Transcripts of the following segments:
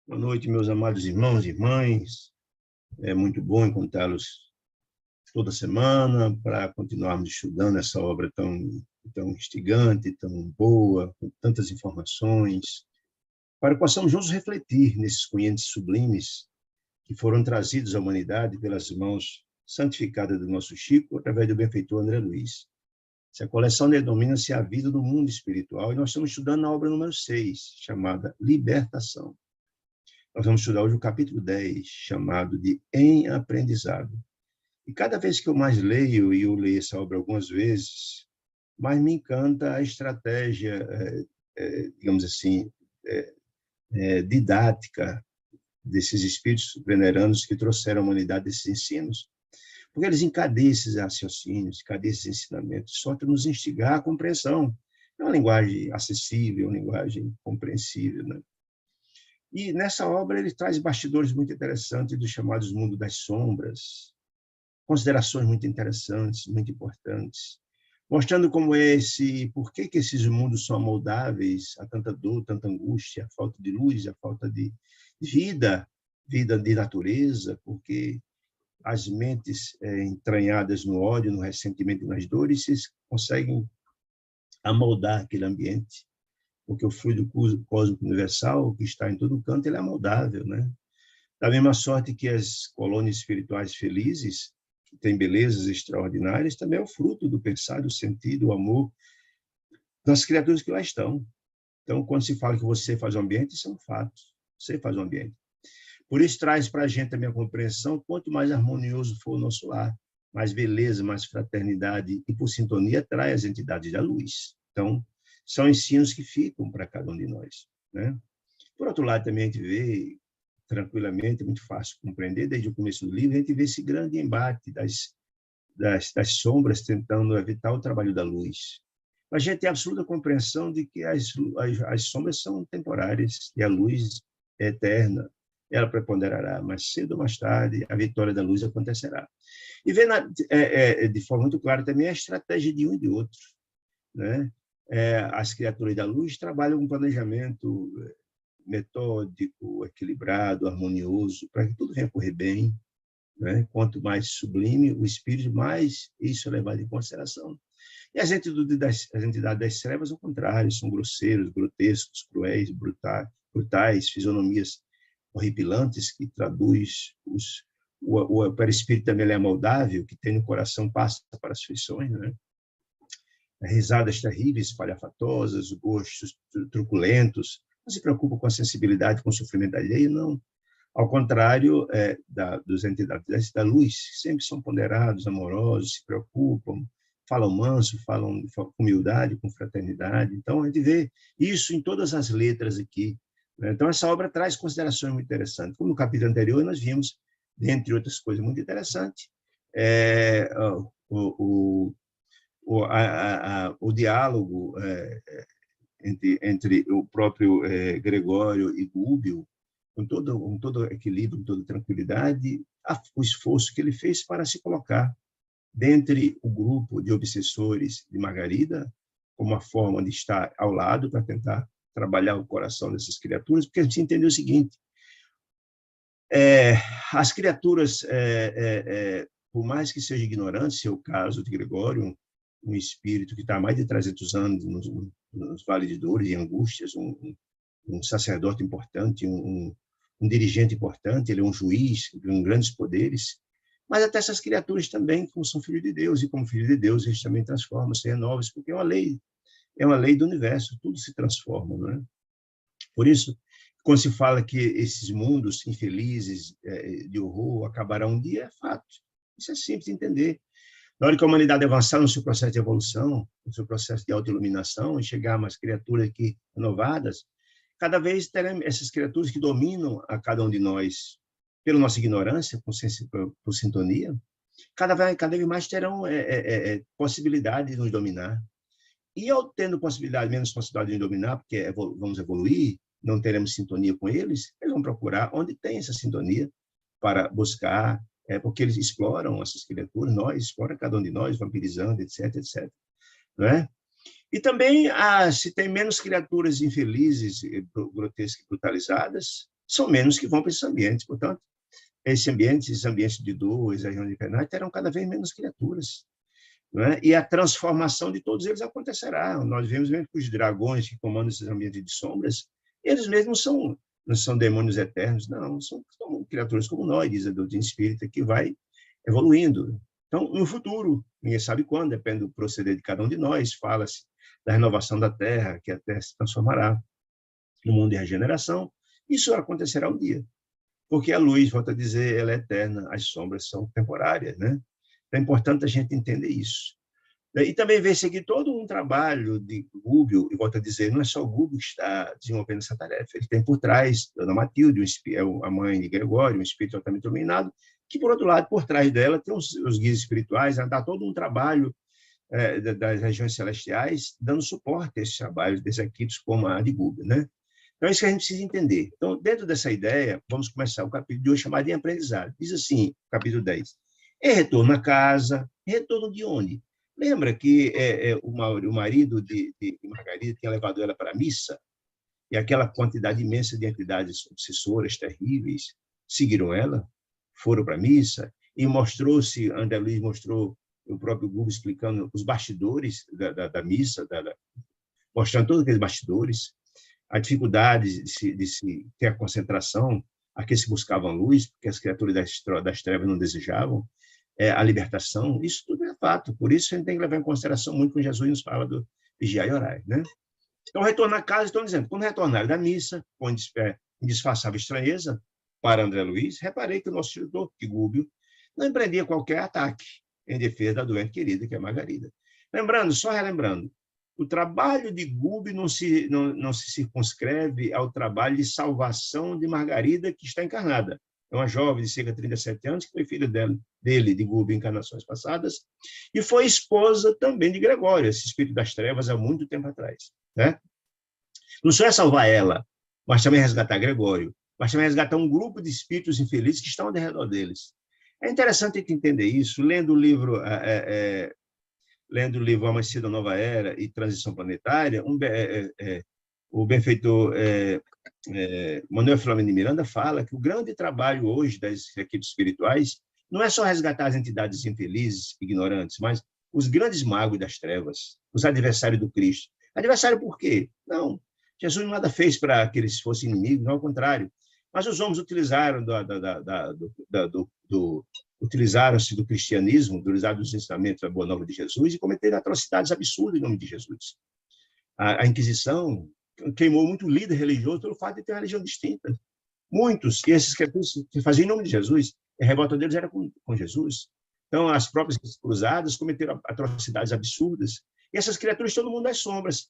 Boa noite, meus amados irmãos e irmãs. É muito bom encontrá-los toda semana para continuarmos estudando essa obra tão instigante, tão boa, com tantas informações, para que possamos juntos refletir nesses conhecimentos sublimes que foram trazidos à humanidade pelas mãos santificadas do nosso Chico, através do benfeitor André Luiz. Essa coleção denomina-se A Vida no Mundo Espiritual, e nós estamos estudando a obra número 6, chamada Libertação. Nós vamos estudar hoje o capítulo 10, chamado de Em Aprendizado. E cada vez que eu mais leio, e eu leio essa obra algumas vezes, mais me encanta a estratégia, digamos assim, didática desses espíritos veneranos que trouxeram à humanidade esses ensinos. Porque eles encadeiam esses raciocínios, encadeiam esses ensinamentos, só para nos instigar à compreensão. É uma linguagem acessível, uma linguagem compreensível, né? E nessa obra ele traz bastidores muito interessantes dos chamados mundo das sombras, considerações muito interessantes, muito importantes, mostrando como por que esses mundos são moldáveis a tanta dor, tanta angústia, a falta de luz, a falta de vida de natureza, porque as mentes entranhadas no ódio, no ressentimento e nas dores, conseguem amoldar aquele ambiente, porque o fluido cósmico universal, que está em todo canto, ele é moldável, né? Da mesma sorte que as colônias espirituais felizes, que têm belezas extraordinárias, também é o fruto do pensar, do sentir, do amor das criaturas que lá estão. Então, quando se fala que você faz o ambiente, isso é um fato. Você faz o ambiente. Por isso, traz para a gente também a compreensão, quanto mais harmonioso for o nosso lar, mais beleza, mais fraternidade, e por sintonia, traz as entidades da luz. Então, são ensinos que ficam para cada um de nós, né? Por outro lado, também a gente vê, tranquilamente, é muito fácil compreender, desde o começo do livro, a gente vê esse grande embate das sombras tentando evitar o trabalho da luz. A gente tem absoluta compreensão de que as sombras são temporárias e a luz é eterna. Ela preponderará, mas cedo ou mais tarde a vitória da luz acontecerá. E vê de forma muito clara também a estratégia de um e de outro, né? As criaturas da luz trabalham com planejamento metódico, equilibrado, harmonioso, para que tudo venha correr bem, né? Quanto mais sublime o espírito, mais isso é levado em consideração. E as entidades das trevas, ao contrário, são grosseiros, grotescos, cruéis, brutais, fisionomias horripilantes, que traduz o perispírito também é moldável, que tem no coração passa para as feições, né? Risadas terríveis, espalhafatosas, gostos truculentos, não se preocupa com a sensibilidade, com o sofrimento alheio, não. Ao contrário dos entidades da luz, sempre são ponderados, amorosos, se preocupam, falam manso, falam com humildade, com fraternidade. Então, a gente vê isso em todas as letras aqui, né? Então, essa obra traz considerações muito interessantes. Como no capítulo anterior, nós vimos, dentre outras coisas muito interessantes, o diálogo entre o próprio Gregório e Gúbio, com todo equilíbrio, com toda tranquilidade, o esforço que ele fez para se colocar dentre o grupo de obsessores de Margarida, como uma forma de estar ao lado para tentar trabalhar o coração dessas criaturas, porque a gente entendeu o seguinte: as criaturas, por mais que seja ignorante, se é o caso de Gregório, um espírito que está há mais de 300 anos nos vales de dores e angústias, um sacerdote importante, um dirigente importante, ele é um juiz com grandes poderes, mas até essas criaturas também, como são filhos de Deus, e como filhos de Deus, eles também transformam, se renovam, porque é uma lei do universo, tudo se transforma, não é? Por isso, quando se fala que esses mundos infelizes de horror acabarão um dia, é fato. Isso é simples de entender. Na hora que a humanidade avançar no seu processo de evolução, no seu processo de autoiluminação, e chegar a umas criaturas aqui renovadas, cada vez teremos essas criaturas que dominam a cada um de nós, pela nossa ignorância, por sintonia, cada vez mais terão possibilidade de nos dominar. E ao tendo menos possibilidade de nos dominar, porque vamos evoluir, não teremos sintonia com eles, eles vão procurar onde tem essa sintonia para buscar, porque eles exploram essas criaturas, exploram cada um de nós, vampirizando, etc, etc. Não é? E também, se tem menos criaturas infelizes, grotescas e brutalizadas, são menos que vão para esses ambientes. Portanto, esses ambientes de dor, as regiões infernais, terão cada vez menos criaturas. Não é? E a transformação de todos eles acontecerá. Nós vemos mesmo que os dragões que comandam esses ambientes de sombras, eles mesmos não são demônios eternos, não, são criaturas como nós, diz a doutrina espírita, que vai evoluindo. Então, no futuro, ninguém sabe quando, depende do proceder de cada um de nós, fala-se da renovação da Terra, que a Terra se transformará no mundo de regeneração. Isso acontecerá um dia, porque a luz, volto a dizer, ela é eterna, as sombras são temporárias, né? É importante a gente entender isso. E também vê-se aqui todo um trabalho de Gubbio, e volto a dizer, não é só o Gubbio que está desenvolvendo essa tarefa, ele tem por trás Dona Matilde, a mãe de Gregório, um espírito altamente iluminado, que, por outro lado, por trás dela, tem os guias espirituais, dá todo um trabalho das regiões celestiais, dando suporte a esses trabalhos, desses equipes como a de Gubbio, né? Então, é isso que a gente precisa entender. Então, dentro dessa ideia, vamos começar o capítulo de hoje chamado de aprendizado. Diz assim, capítulo 10. É retorno à casa. Retorno de onde? Lembra que o marido de Margarida tinha levado ela para a missa? E aquela quantidade imensa de entidades obsessoras, terríveis, seguiram ela, foram para a missa, e mostrou-se, André Luiz mostrou, o próprio Gubbio explicando os bastidores da missa, mostrando todos aqueles bastidores, a dificuldade de se ter a concentração, aqueles que buscavam luz, porque as criaturas das trevas não desejavam, a libertação, isso tudo é fato. Por isso, a gente tem que levar em consideração muito quando Jesus nos fala do vigiar e orar, né? Então, retornar a casa, estou dizendo, quando retornaram da missa, com indisfarçável estranheza, para André Luiz, reparei que o nosso instrutor, Gubbio, não empreendia qualquer ataque em defesa da doente querida, que é Margarida. Lembrando, só relembrando, o trabalho de Gubbio não se circunscreve ao trabalho de salvação de Margarida, que está encarnada. É uma jovem de cerca de 37 anos, que foi filha dele, de Gubbio, em encarnações passadas, e foi esposa também de Gregório, esse espírito das trevas, há muito tempo atrás. Né? Não só é salvar ela, mas também resgatar Gregório, mas também resgatar um grupo de espíritos infelizes que estão ao redor deles. É interessante entender isso, lendo o livro Amanhecer da Nova Era e Transição Planetária, o benfeitor Manuel Filomeno de Miranda fala que o grande trabalho hoje das equipes espirituais não é só resgatar as entidades infelizes, ignorantes, mas os grandes magos das trevas, os adversários do Cristo. Adversário por quê? Não, Jesus nada fez para que eles fossem inimigos, não, ao contrário. Mas os homens utilizaram utilizaram-se do cristianismo, utilizaram dos ensinamentos da Boa Nova de Jesus e cometeram atrocidades absurdas em nome de Jesus. A Inquisição queimou muito líder religioso pelo fato de ter uma religião distinta. Muitos, e esses que faziam em nome de Jesus, a revolta deles era com Jesus. Então, as próprias cruzadas cometeram atrocidades absurdas. E essas criaturas estão no mundo das sombras,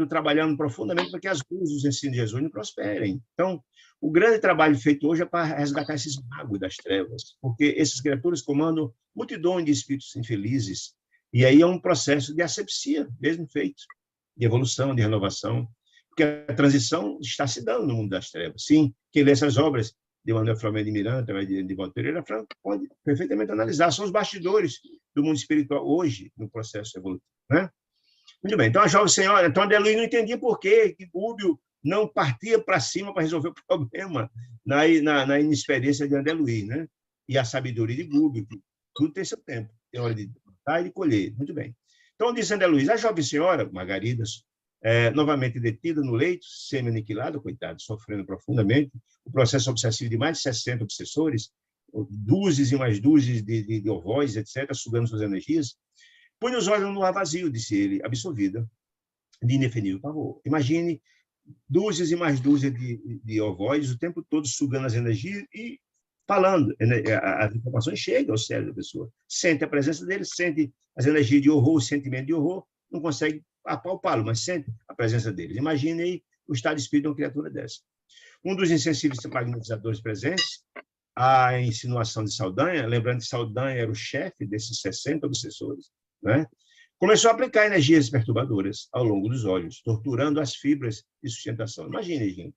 trabalhando profundamente para que as luzes dos ensinos de Jesus não prosperem. Então, o grande trabalho feito hoje é para resgatar esses magos das trevas, porque essas criaturas comandam multidões de espíritos infelizes, e aí é um processo de asepsia mesmo feito, de evolução, de renovação, porque a transição está se dando no mundo das trevas. Sim, quem lê essas obras de Manuel Filomeno de Miranda, de Valdo Pereira Franco, pode perfeitamente analisar. São os bastidores do mundo espiritual hoje, no processo evolutivo. Né? Muito bem. Então, a jovem senhora, então, André Luiz não entendia por que Gubbio não partia para cima para resolver o problema na inexperiência de André Luiz, né? E a sabedoria de Gubbio, que tudo tem seu tempo. Tem hora de plantar e de colher. Muito bem. Então, disse André Luiz, a jovem senhora, Margarida, novamente detida no leito, semi-aniquilada, coitada, sofrendo profundamente, o processo obsessivo de mais de 60 obsessores, dúzias e mais dúzias de ovóis, etc., sugando suas energias, põe os olhos no ar vazio, disse ele, absolvida de indefinido pavor. Imagine dúzias e mais dúzias de ovóides o tempo todo sugando as energias e falando. As informações chegam ao cérebro da pessoa. Sente a presença dele, sente as energias de horror, o sentimento de horror, não consegue apalpá-lo, mas sente a presença deles. Imagine aí o estado de espírito de uma criatura dessa. Um dos insensíveis magnetizadores presentes, a insinuação de Saldanha, lembrando que Saldanha era o chefe desses 60 obsessores, né? Começou a aplicar energias perturbadoras ao longo dos olhos, torturando as fibras de sustentação. Imagine, gente,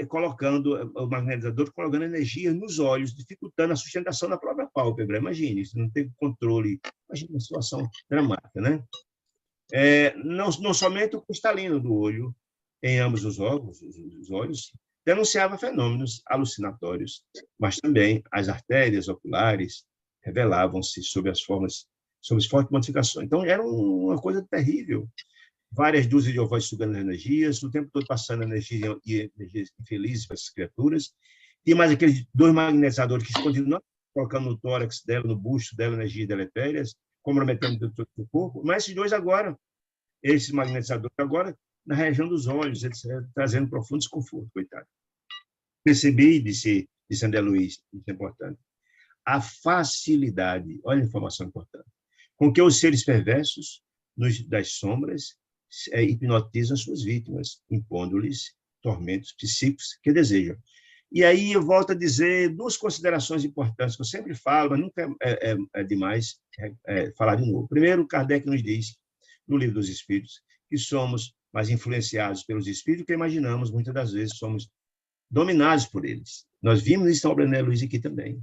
colocando o magnetizador, colocando energia nos olhos, dificultando a sustentação da própria pálpebra. Imagine, isso não tem controle. Imagine uma situação dramática, né? Não somente o cristalino do olho, em ambos os olhos, denunciava fenômenos alucinatórios, mas também as artérias oculares revelavam-se sob fortes modificações. Então, era uma coisa terrível. Várias dúzias de ovóides sugando energias, o tempo todo passando energia e energias infelizes para essas criaturas. E mais aqueles 2 magnetizadores que continuam colocando no tórax dela, no busto dela, energias deletérias, comprometendo todo o corpo. Mas esses magnetizadores agora, na região dos olhos, etc., trazendo profundo desconforto, coitado. Percebi, disse André Luiz, isso é importante, a facilidade, olha a informação importante, com que os seres perversos das sombras hipnotizam suas vítimas, impondo-lhes tormentos psíquicos que desejam. E aí eu volto a dizer 2 considerações importantes que eu sempre falo, mas nunca é demais falar de novo. Primeiro, Kardec nos diz, no Livro dos Espíritos, que somos mais influenciados pelos espíritos que imaginamos, muitas das vezes somos dominados por eles. Nós vimos isso na obra de André Luiz aqui também.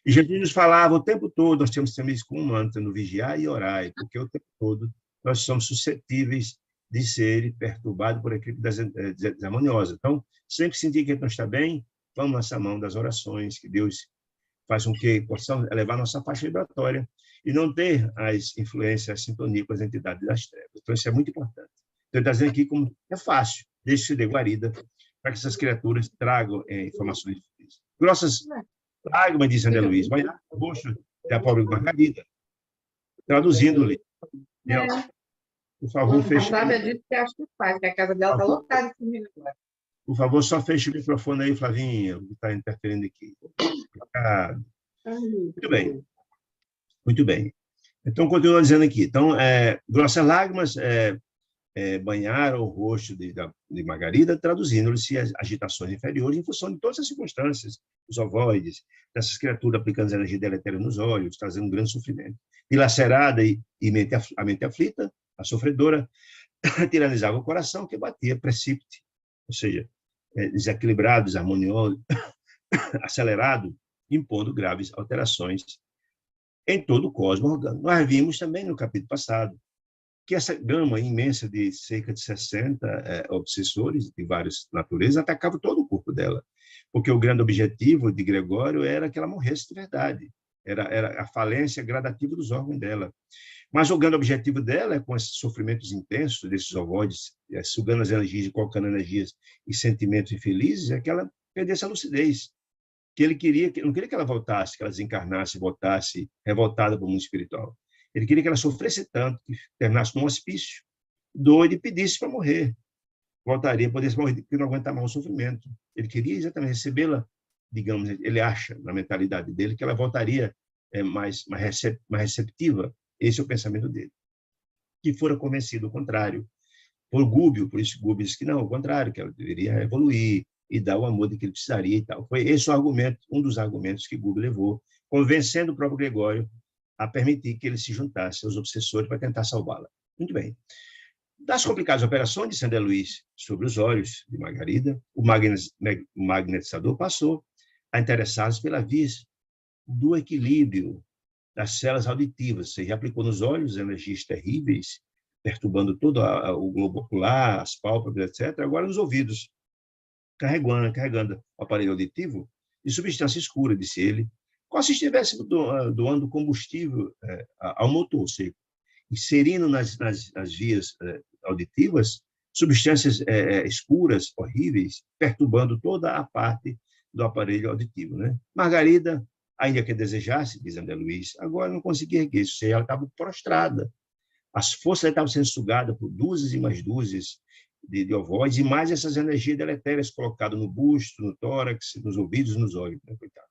E Jesus nos falava o tempo todo, nós temos também isso como um mantra, no vigiar e orar, porque o tempo todo nós somos suscetíveis de ser perturbados por aquilo desarmoniosa. Então, sempre sentir que a gente não está bem, vamos nessa mão das orações, que Deus faz com que possamos elevar nossa faixa vibratória e não ter as influências, as sintonias com as entidades das trevas. Então, isso é muito importante. Então, ele está dizendo aqui como é fácil, deixe-se de guarida, para que essas criaturas tragam informações difíceis. Grossas lágrimas, diz André Luiz, vai lá, roxo, é a pobre Margarida, traduzindo-lhe. Por favor, feche. A Flávia disse que acho que faz, que a casa dela está lotada comigo agora. Por favor, só feche o microfone aí, Flavinha, que está interferindo aqui. Muito bem. Muito bem. Então, continua dizendo aqui. Então, grossas lágrimas banharam o rosto de Margarida, traduzindo-lhe as agitações inferiores em função de todas as circunstâncias, os ovoides, dessas criaturas aplicando energia deletéria nos olhos, trazendo um grande sofrimento. Dilacerada e a mente aflita, a sofredora, tiranizava o coração, que batia precípite, ou seja, desequilibrado, desarmonioso, acelerado, impondo graves alterações em todo o cosmo orgânico. Nós vimos também no capítulo passado que essa gama imensa de cerca de 60 obsessores de várias naturezas atacava todo o corpo dela, porque o grande objetivo de Gregório era que ela morresse de verdade, era a falência gradativa dos órgãos dela. Mas o grande objetivo dela, com esses sofrimentos intensos desses ovoides, sugando as energias e colocando energias e sentimentos infelizes, é que ela perdesse a lucidez. Que ele não queria que ela voltasse, que ela desencarnasse, voltasse revoltada para o mundo espiritual. Ele queria que ela sofresse tanto, que terminasse num hospício, doido, e pedisse para morrer. Voltaria, pudesse morrer, porque não aguentava mais o sofrimento. Ele queria exatamente recebê-la, digamos, ele acha, na mentalidade dele, que ela voltaria mais receptiva. Esse é o pensamento dele. Que fora convencido do contrário. Por Gúbio, por isso Gúbio disse que não, ao contrário, que ela deveria evoluir e dar o amor de que ele precisaria e tal. Foi esse o argumento, um dos argumentos que Gúbio levou, convencendo o próprio Gregório a permitir que ele se juntasse aos obsessores para tentar salvá-la. Muito bem. Das complicadas operações de André Luiz sobre os olhos de Margarida, o magnetizador passou a interessar-se pela via do equilíbrio das células auditivas, ou seja, aplicou nos olhos energias terríveis, perturbando todo o globo ocular, as pálpebras, etc. Agora nos ouvidos, carregando o aparelho auditivo de substância escura, disse ele, como se estivesse doando combustível ao motor, ou seja, inserindo nas vias auditivas substâncias escuras, horríveis, perturbando toda a parte do aparelho auditivo. Né? Margarida, ainda que desejasse, diz André Luiz, agora não conseguia erguer, ou seja, ela estava prostrada. As forças estavam sendo sugadas por dúzias e mais dúzias de ovoides, e mais essas energias deletérias colocadas no busto, no tórax, nos ouvidos, nos olhos. Né, coitado.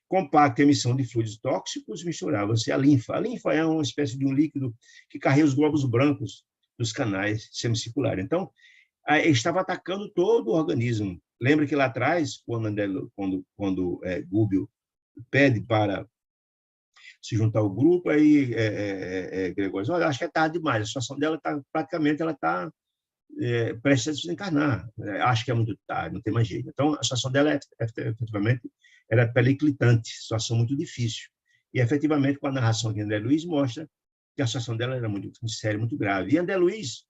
Compacta emissão de fluidos tóxicos misturava-se à linfa. A linfa é uma espécie de um líquido que carrega os glóbulos brancos dos canais semicirculares. Então, estava atacando todo o organismo. Lembra que lá atrás, quando Gúbio pede para se juntar ao grupo, aí Gregório, olha, acho que é tarde demais, a situação dela está, praticamente, ela está prestes a desencarnar, acho que é muito tarde, não tem mais jeito. Então, a situação dela, efetivamente, era periclitante, situação muito difícil. E, efetivamente, com a narração de André Luiz, mostra que a situação dela era muito séria, muito grave. E André Luiz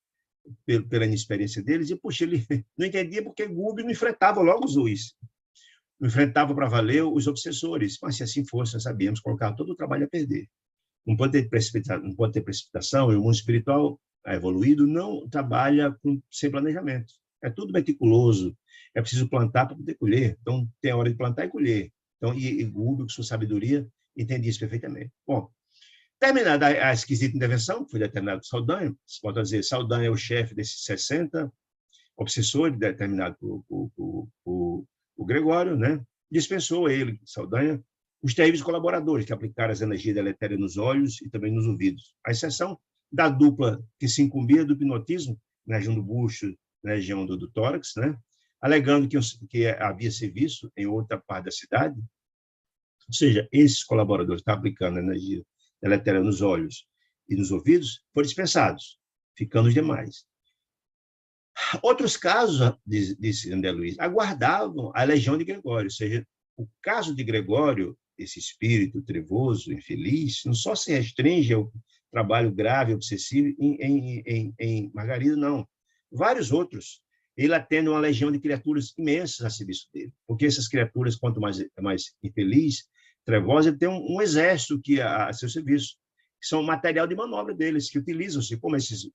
pela inexperiência deles, e, puxa, ele não entendia porque Gúbio não enfrentava logo os Uis, não enfrentava para valer os obsessores, mas se assim fosse, nós sabíamos colocar todo o trabalho a perder. Não pode ter precipitação, e o mundo espiritual evoluído não trabalha sem planejamento. É tudo meticuloso, é preciso plantar para poder colher, então tem a hora de plantar e colher. Então, e Gúbio, com sua sabedoria, entendia isso perfeitamente. Bom, terminada a esquisita intervenção, foi determinado por Saldanha, se pode dizer, Saldanha é o chefe desses 60 obsessores, determinado por Gregório, né? Dispensou ele, Saldanha, os terríveis colaboradores que aplicaram as energias deletérias nos olhos e também nos ouvidos, à exceção da dupla que se incumbia do hipnotismo, na região do bucho, na região do tórax, né? Alegando que havia serviço em outra parte da cidade. Ou seja, esses colaboradores que estavam aplicando a energia deletéria nos olhos e nos ouvidos foram dispensados, ficando os demais. Outros casos, disse André Luiz, aguardavam a legião de Gregório, ou seja, o caso de Gregório, esse espírito trevoso, infeliz, não só se restringe ao trabalho grave, obsessivo em Margarida, não. Vários outros. Ele atende uma legião de criaturas imensas a serviço dele, porque essas criaturas, quanto mais infeliz, trevosa, ele tem um exército a seu serviço, que são material de manobra deles, que utilizam-se, como esses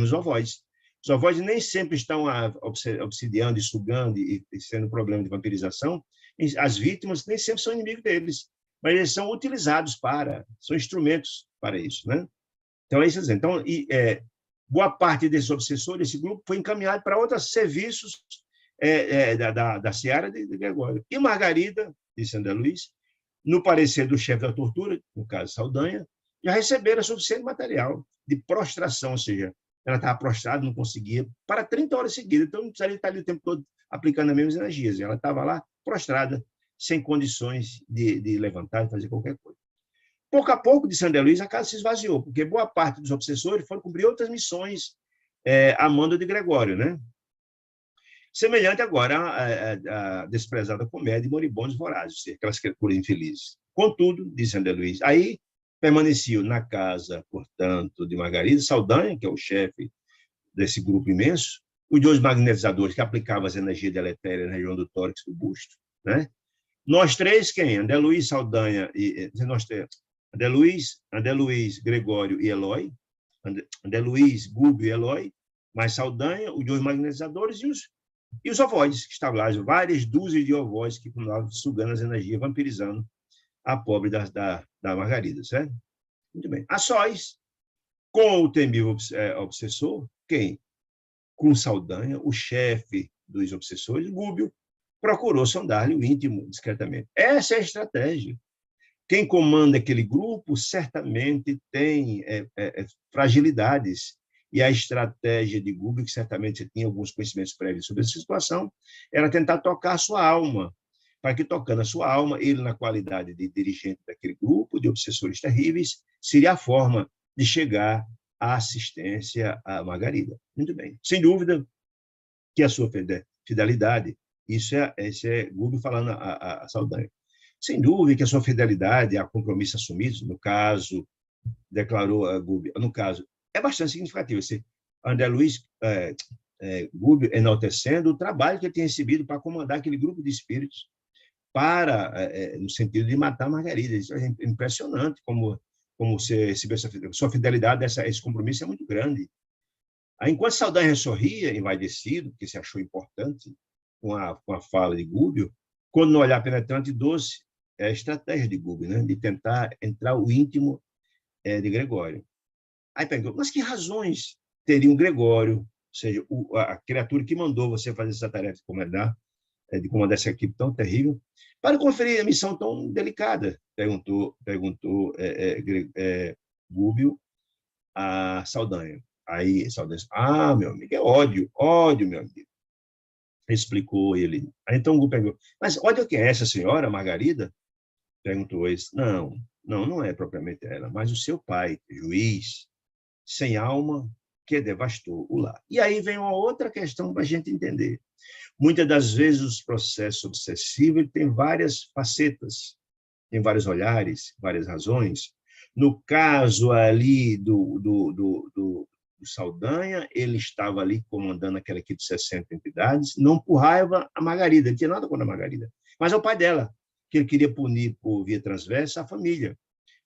os ovóis. Os ovóis nem sempre estão obsidiando e sugando e sendo problema de vampirização. As vítimas nem sempre são inimigos deles, mas eles são utilizados são instrumentos para isso, né? Então, é isso. Então, boa parte desses obsessores, desse grupo, foi encaminhado para outros serviços da seara de Gregório. E Margarida, disse André Luiz, no parecer do chefe da tortura, no caso Saldanha, já receberam suficiente material de prostração, ou seja, ela estava prostrada, não conseguia, para 30 horas seguidas, então não precisaria estar ali o tempo todo aplicando as mesmas energias. Ela estava lá prostrada, sem condições de levantar e fazer qualquer coisa. Pouco a pouco, disse André Luiz, a casa se esvaziou, porque boa parte dos obsessores foram cumprir outras missões a mando de Gregório, né? Semelhante agora à desprezada comédia de moribundos vorazes, aquelas criaturas infelizes. Contudo, disse André Luiz, aí permaneciam na casa, portanto, de Margarida, Saldanha, que é o chefe desse grupo imenso, os dois magnetizadores que aplicavam as energias deletérias na região do tórax do busto, né? Nós três, quem? André Luiz, Saldanha, André Luiz, Gregório e Eloy, André Luiz, Gúbio e Eloy, mais Saldanha, os dois magnetizadores e os ovóides, que estavam lá, várias dúzias de ovóides que continuavam sugando as energias, vampirizando a pobre da Margarida, certo? Muito bem. A sós, com o temível obsessor, quem? Com Saldanha, o chefe dos obsessores, Gúbio, procurou sondar-lhe o íntimo discretamente. Essa é a estratégia. Quem comanda aquele grupo certamente tem fragilidades, e a estratégia de Gúbio, que certamente tinha alguns conhecimentos prévios sobre essa situação, era tentar tocar a sua alma, para que, tocando a sua alma, ele, na qualidade de dirigente daquele grupo de obsessores terríveis, seria a forma de chegar à assistência a Margarida. Muito bem. Sem dúvida que a sua fidelidade, esse é Gúbio falando a Saldanha, sem dúvida que a sua fidelidade a compromisso assumido, no caso, declarou a Gúbio, no caso, é bastante significativo. André Luiz Gúbio enaltecendo o trabalho que ele tem recebido para comandar aquele grupo de espíritos no sentido de matar Margarida. Isso é impressionante como você recebeu sua fidelidade, esse compromisso é muito grande. Aí, enquanto Saldanha sorria, envaidecido, porque se achou importante com a fala de Gúbio, quando no olhar penetrante e doce, é a estratégia de Gúbio, né, de tentar entrar o íntimo de Gregório. Aí perguntou, mas que razões teria um Gregório, ou seja, a criatura que mandou você fazer essa tarefa de comandar essa equipe tão terrível, para conferir a missão tão delicada? Perguntou Gúbio a Saldanha. Aí Saldanha disse, meu amigo, é ódio, meu amigo. Explicou ele. Aí então Gúbio perguntou, mas ódio que é essa senhora, Margarida? Perguntou ele. Não é propriamente ela, mas o seu pai, juiz, sem alma, que devastou o lar. E aí vem uma outra questão para a gente entender. Muitas das vezes os processos obsessivos têm várias facetas, tem vários olhares, várias razões. No caso ali do Saldanha, ele estava ali comandando aquela equipe de 60 entidades, não por raiva a Margarida, não tinha nada contra a Margarida, mas ao pai dela, que ele queria punir por via transversa a família.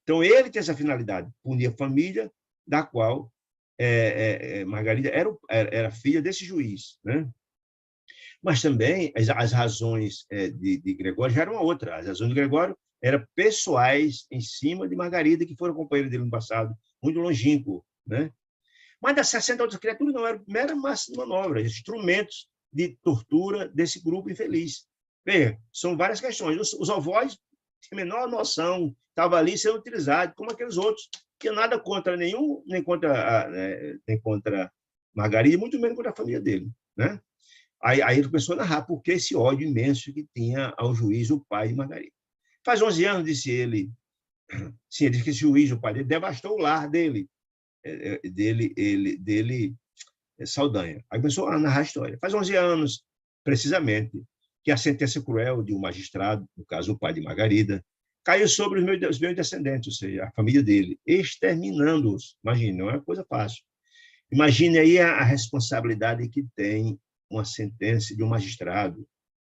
Então, ele tem essa finalidade, punir a família da qual Margarida era filha desse juiz, né? Mas também as razões de Gregório já eram outra. As razões de Gregório eram pessoais em cima de Margarida, que foram companheiros dele no passado, muito longínquo, né? Mas das 60 outras criaturas não eram mera massa de manobra, instrumentos de tortura desse grupo infeliz. Veja, são várias questões. Os avós têm a menor noção, estavam ali sendo utilizados, como aqueles outros, que nada contra nenhum, nem contra Margarida, muito menos contra a família dele, né? Aí ele começou a narrar por que esse ódio imenso que tinha ao juiz, o pai de Margarida. Faz 11 anos, disse ele, sim, ele disse que esse juiz, o pai dele, devastou o lar dele, Saldanha. Aí começou a narrar a história. Faz 11 anos, precisamente, que a sentença cruel de um magistrado, no caso o pai de Margarida, caiu sobre os meus descendentes, ou seja, a família dele, exterminando-os. Imagine, não é uma coisa fácil. Imagine aí a responsabilidade que tem uma sentença de um magistrado,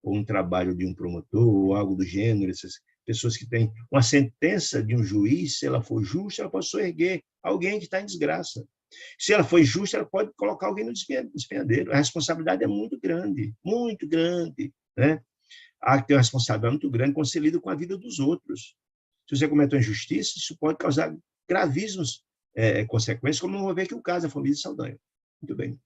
ou um trabalho de um promotor, ou algo do gênero, essas pessoas que têm uma sentença de um juiz, se ela for justa, ela pode soerguer alguém que está em desgraça. Se ela for injusta, ela pode colocar alguém no despenhadeiro. A responsabilidade é muito grande, né? Há que ter uma responsabilidade muito grande quando você lida com a vida dos outros. Se você cometeu injustiça, isso pode causar gravíssimas consequências, como vamos ver aqui o caso da família de Saldanha. Muito bem.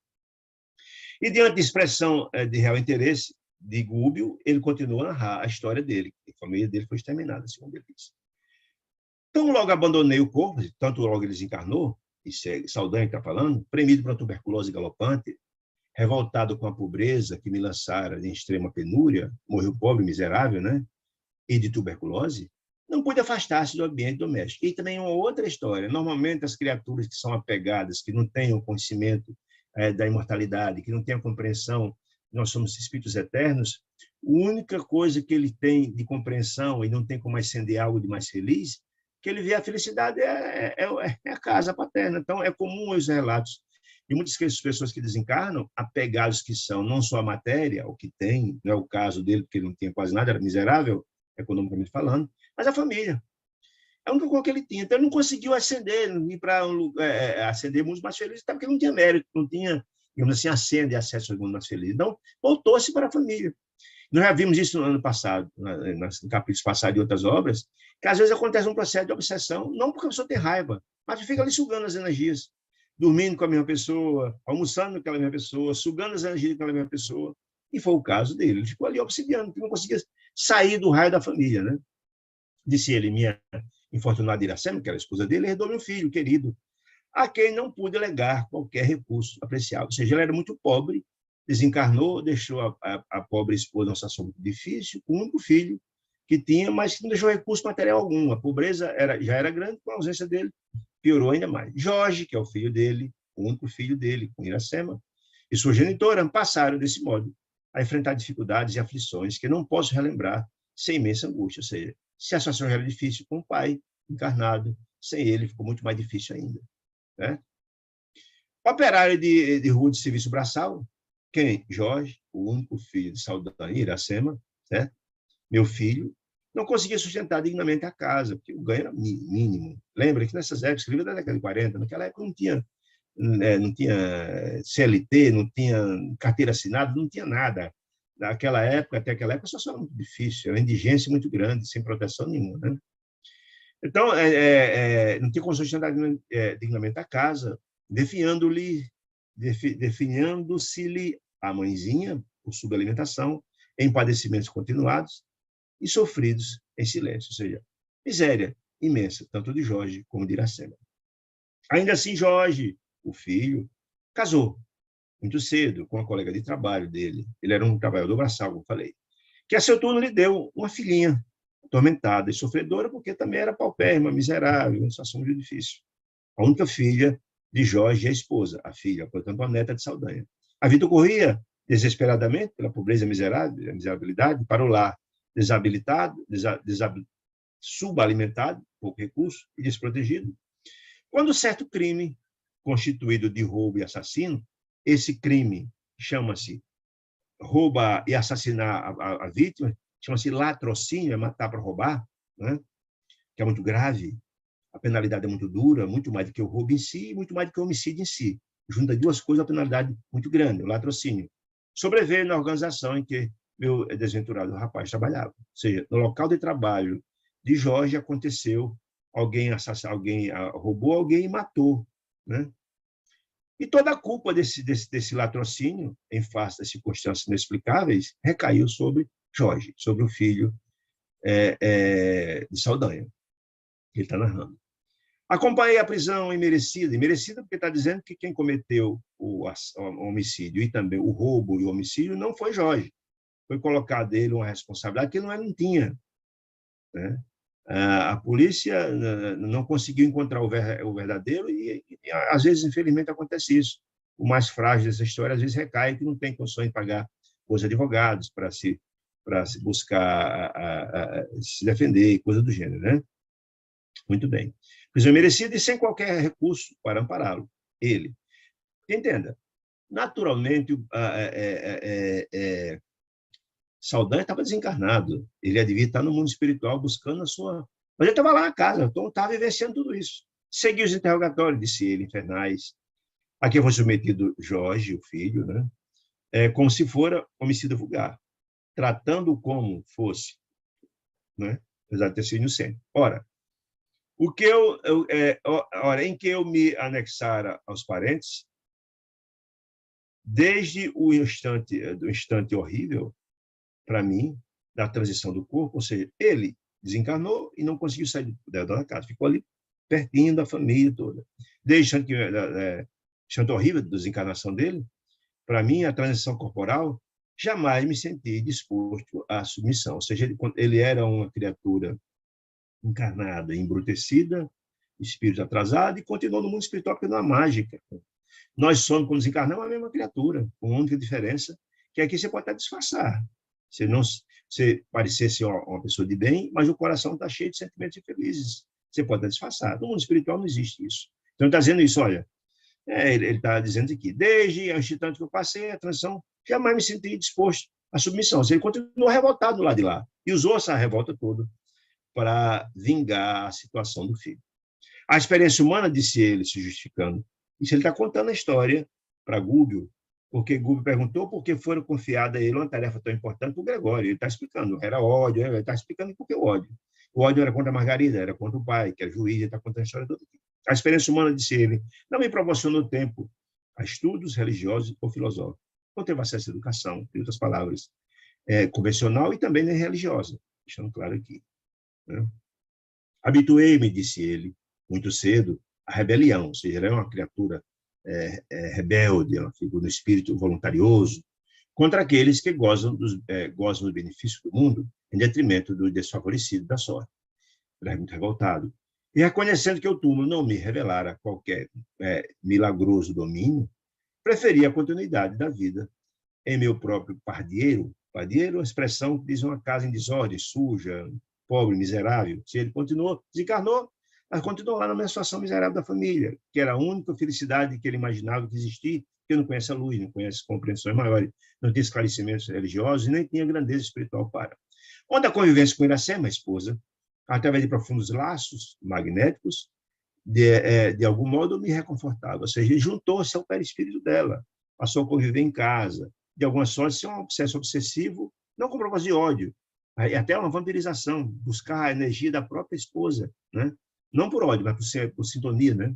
E diante de expressão de real interesse de Gúbio, ele continua a narrar a história dele. A família dele foi exterminada, segundo ele disse. Então, logo abandonei o corpo, tanto logo ele desencarnou, e Saldanha está falando, premido por uma tuberculose galopante, revoltado com a pobreza que me lançara em extrema penúria, morreu pobre, miserável, né? E de tuberculose, não pude afastar-se do ambiente doméstico. E também uma outra história. Normalmente, as criaturas que são apegadas, que não têm o conhecimento da imortalidade, que não têm a compreensão que nós somos espíritos eternos, a única coisa que ele tem de compreensão e não tem como acender algo de mais feliz, que ele vê a felicidade é a casa paterna. Então, é comum os relatos de muitas pessoas que desencarnam, apegados que são não só a matéria, o que tem, não é o caso dele, porque ele não tinha quase nada, era miserável, economicamente falando, mas a família. É a única coisa que ele tinha. Então, ele não conseguiu ascender, ir para ascender mundos mais felizes, porque não tinha mérito, não tinha, digamos assim, ascende e acesso aos mundos mais felizes. Então, voltou-se para a família. Nós já vimos isso no ano passado, no capítulo passado de outras obras, que às vezes acontece um processo de obsessão, não porque a pessoa tem raiva, mas fica ali sugando as energias, dormindo com a mesma pessoa, almoçando com aquela mesma pessoa, sugando as energias daquela mesma pessoa. E foi o caso dele. Ele ficou ali obsidiando, porque não conseguia sair do raio da família, né? Disse ele, minha infortunada Iracema, que era a esposa dele, herdou meu filho querido, a quem não pude alegar qualquer recurso apreciável. Ou seja, ele era muito pobre, desencarnou, deixou a pobre esposa numa situação muito difícil, com o único filho que tinha, mas que não deixou recurso material algum. A pobreza já era grande, com a ausência dele, piorou ainda mais. Jorge, que é o filho dele, o único filho dele, com Iracema, e sua genitora, passaram desse modo a enfrentar dificuldades e aflições que não posso relembrar sem imensa angústia. Ou seja, se a situação já era difícil com o pai encarnado, sem ele ficou muito mais difícil ainda, né? Operário de rua de serviço braçal, quem? Jorge, o único filho de Saldanha e Iracema, certo? Meu filho, não conseguia sustentar dignamente a casa, porque o ganho era mínimo. Lembra que nessas épocas, livro da década de 40, naquela época não tinha CLT, não tinha carteira assinada, não tinha nada. Naquela época, até aquela época, a situação era muito difícil, era uma indigência muito grande, sem proteção nenhuma, né? Então, não tinha condições de sustentar dignamente a casa, definhando-se-lhe a mãezinha por subalimentação, em padecimentos continuados e sofridos em silêncio, ou seja, miséria imensa, tanto de Jorge como de Iracema. Ainda assim, Jorge, o filho, casou muito cedo com uma colega de trabalho dele. Ele era um trabalhador braçal, como falei, que a seu turno lhe deu uma filhinha atormentada e sofredora, porque também era paupérrima, miserável, uma situação muito difícil. A única filha de Jorge e a esposa, a filha, portanto, a neta de Saldanha. A vida corria desesperadamente pela pobreza e a miserabilidade para o lar desabilitado, subalimentado, pouco recurso e desprotegido, quando certo crime constituído de roubo e assassino, esse crime chama-se roubar e assassinar a vítima, chama-se latrocínio, é matar para roubar, né? Que é muito grave, a penalidade é muito dura, muito mais do que o roubo em si, muito mais do que o homicídio em si. Junta duas coisas, a penalidade muito grande, o latrocínio. Sobreveio na organização em que meu desventurado rapaz trabalhava. Ou seja, no local de trabalho de Jorge aconteceu, alguém roubou alguém e matou, né? E toda a culpa desse latrocínio, em face das circunstâncias inexplicáveis, recaiu sobre Jorge, sobre o filho de Saldanha, que ele está narrando. Acompanhei a prisão imerecida porque está dizendo que quem cometeu o homicídio e também o roubo e o homicídio não foi Jorge. Foi colocado dele uma responsabilidade que ele não tinha, né? A polícia não conseguiu encontrar o verdadeiro e, às vezes, infelizmente, acontece isso. O mais frágil dessa história, às vezes, recai que não tem condições de pagar os advogados para se buscar se defender, coisa do gênero, né? Muito bem. Prisão merecida e sem qualquer recurso para ampará-lo. Ele. Entenda, naturalmente, Saldanha estava desencarnado. Ele devia estar no mundo espiritual buscando a sua... Mas ele estava lá na casa, então estava vivenciando tudo isso. Seguiu os interrogatórios, disse ele, infernais. Aqui foi submetido Jorge, o filho, né? Como se fora homicida vulgar, tratando como fosse, né? Apesar de ter sido inocente. Ora, em que eu me anexara aos parentes, desde o instante horrível, para mim, da transição do corpo, ou seja, ele desencarnou e não conseguiu sair da casa, ficou ali pertinho da família toda. Desde o instante horrível da desencarnação dele, para mim, a transição corporal, jamais me senti disposto à submissão, ou seja, ele era uma criatura encarnada, embrutecida, espírito atrasado, e continuou no mundo espiritual porque não há mágica. Nós somos, quando desencarnamos, a mesma criatura, com uma única diferença, que aqui você pode até disfarçar. Você parecer ser uma pessoa de bem, mas o coração está cheio de sentimentos infelizes. Você pode até disfarçar. No mundo espiritual não existe isso. Então, ele está dizendo isso, olha, ele está dizendo aqui, desde o instante que eu passei a transição, jamais me senti disposto à submissão. Ele continuou revoltado do lado de lá, e usou essa revolta toda para vingar a situação do filho. A experiência humana, disse ele, se justificando, isso ele está contando a história para Gúbio, porque Gúbio perguntou por que foram confiada a ele uma tarefa tão importante para o Gregório. Ele está explicando, era ódio, ele está explicando por que o ódio. O ódio era contra a Margarida, era contra o pai, que era juiz, ele está contando a história toda aqui. A experiência humana, disse ele, não me proporcionou tempo a estudos religiosos ou filosóficos. Não teve acesso à educação, em outras palavras, convencional e também nem religiosa, deixando claro aqui. Né? Habituei-me, disse ele, muito cedo, à rebelião, ou seja, ele é uma criatura rebelde, é uma figura do espírito voluntarioso, contra aqueles que gozam dos benefícios do mundo, em detrimento do desfavorecido da sorte. Ele é muito revoltado. E reconhecendo que o túmulo não me revelara qualquer milagroso domínio, preferi a continuidade da vida em meu próprio pardieiro. Pardieiro é uma expressão que diz uma casa em desordem, suja, pobre, miserável. Se ele continuou, desencarnou, mas continuou lá na mesma situação miserável da família, que era a única felicidade que ele imaginava que existia, porque não conhece a luz, não conhece compreensões maiores, não tinha esclarecimentos religiosos e nem tinha grandeza espiritual para. Onde a convivência com Iracema, a esposa, através de profundos laços magnéticos, de algum modo me reconfortava, ou seja, ele juntou-se ao perispírito dela, passou a conviver em casa, de alguma sorte, ser um obsesso obsessivo, não com propósito de ódio, até uma vampirização, buscar a energia da própria esposa, né? Não por ódio, mas por sintonia, né?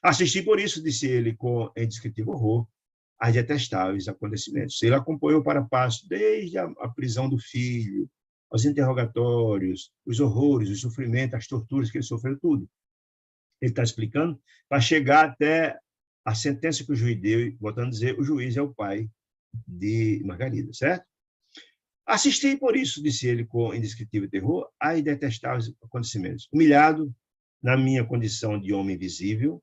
Assisti por isso, disse ele, com indescritível horror, aos detestáveis acontecimentos. Ele acompanhou para passo desde a prisão do filho, aos interrogatórios, os horrores, os sofrimentos, as torturas que ele sofreu, tudo. Ele está explicando, para chegar até a sentença que o juiz deu, voltando a dizer, o juiz é o pai de Margarida, certo? Assisti por isso, disse ele com indescritível terror, a detestáveis acontecimentos. Humilhado, na minha condição de homem invisível,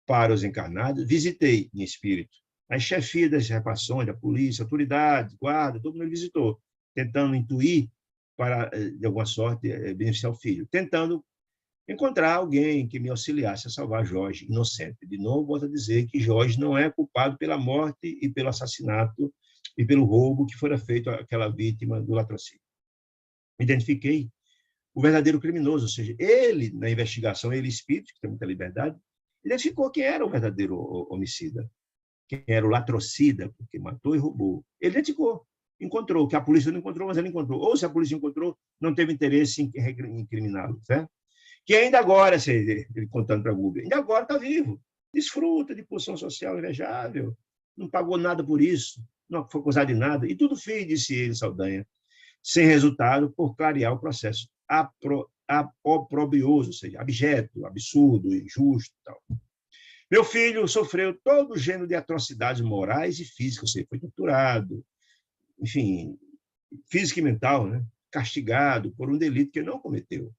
para os encarnados, visitei em espírito as chefias das repartições, da polícia, autoridades, guarda, todo mundo visitou, tentando intuir para, de alguma sorte, beneficiar o filho, tentando encontrar alguém que me auxiliasse a salvar Jorge, inocente. De novo, volto a dizer que Jorge não é culpado pela morte e pelo assassinato e pelo roubo que fora feito àquela vítima do latrocínio. Identifiquei o verdadeiro criminoso, ou seja, ele, na investigação, ele, espírito, que tem muita liberdade, identificou quem era o verdadeiro homicida, quem era o latrocida, porque matou e roubou. Ele identificou, encontrou, que a polícia não encontrou, mas ele encontrou. Ou se a polícia encontrou, não teve interesse em incriminá-lo, certo? Que ainda agora, ele contando para a Google, ainda agora está vivo, desfruta de posição social invejável, não pagou nada por isso, não foi acusado de nada, e tudo fez, disse ele, Saldanha, sem resultado por clarear o processo oprobioso, ou seja, abjeto, absurdo, injusto. Tal. Meu filho sofreu todo gênero de atrocidades morais e físicas, ou seja, foi torturado, enfim, física e mental, né? Castigado por um delito que não cometeu.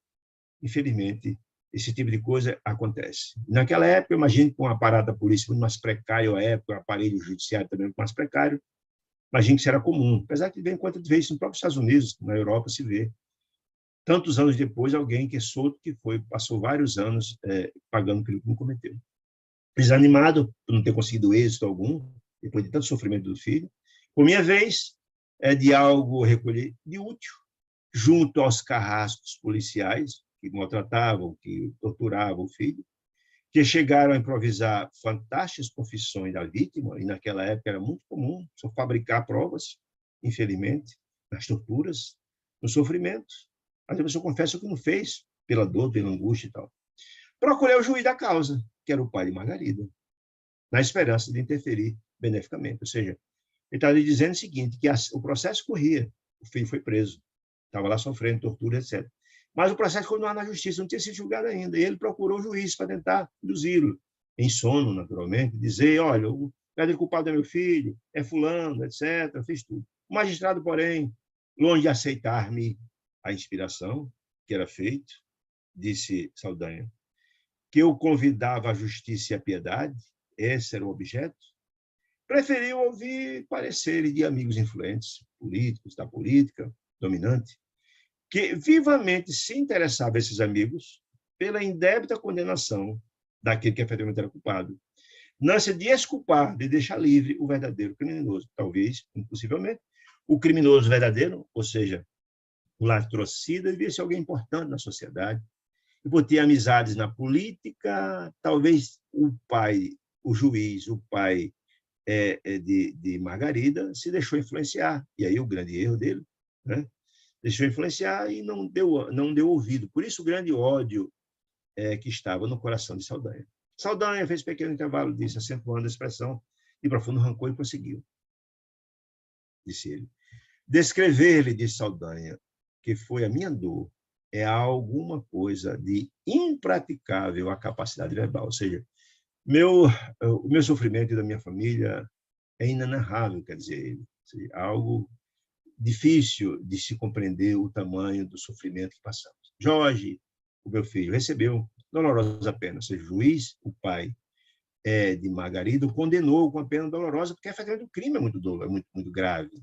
Infelizmente, esse tipo de coisa acontece. Naquela época, eu imagino que com o aparato da polícia muito mais precário, à época, o aparelho judiciário também muito mais precário, imagino que isso era comum. Apesar que, de vez em quando, vê isso nos próprios Estados Unidos, na Europa, se vê. Tantos anos depois, alguém que é solto, que passou vários anos pagando pelo que não cometeu. Desanimado por não ter conseguido êxito algum, depois de tanto sofrimento do filho, por minha vez, de algo recolher de útil, junto aos carrascos policiais, que maltratavam, que torturavam o filho, que chegaram a improvisar fantásticas confissões da vítima, e naquela época era muito comum só fabricar provas, infelizmente, nas torturas, nos sofrimentos. Mas a pessoa confessa o que não fez, pela dor, pela angústia e tal. Procurei o juiz da causa, que era o pai de Margarida, na esperança de interferir beneficamente. Ou seja, ele estava dizendo o seguinte, que o processo corria, o filho foi preso, estava lá sofrendo tortura, etc. Mas o processo continuava na justiça, não tinha sido julgado ainda. E ele procurou o juiz para tentar induzi-lo, em sono, naturalmente, dizer, olha, o verdadeiro culpado é meu filho, é fulano, etc., fez tudo. O magistrado, porém, longe de aceitar-me a inspiração que era feito, disse Saldanha, que eu convidava a justiça e a piedade, esse era o objeto, preferiu ouvir pareceres de amigos influentes, políticos, da política dominante, que vivamente se interessavam esses amigos pela indébita condenação daquele que efetivamente era culpado. Não se de desculpar, de deixar livre o verdadeiro criminoso. Talvez, impossivelmente, o criminoso verdadeiro, ou seja, o latrocida, devia ser alguém importante na sociedade, e por ter amizades na política, talvez o pai, o juiz, o pai de Margarida, se deixou influenciar. E aí o grande erro dele, né? Deixou influenciar e não deu ouvido. Por isso o grande ódio que estava no coração de Saldanha. Saldanha fez pequeno intervalo disso, acentuando a expressão de profundo rancor e prosseguiu. Disse ele. Descrever-lhe, disse Saldanha, que foi a minha dor, é alguma coisa de impraticável a capacidade verbal. Ou seja, o meu sofrimento e da minha família é inenarrável, quer dizer, ele. Seja, algo difícil de se compreender o tamanho do sofrimento que passamos. Jorge, o meu filho, recebeu dolorosa pena. Ou seja, o juiz, o pai de Margarida, o condenou com a pena dolorosa, porque efetivamente o crime é muito duro, é muito grave.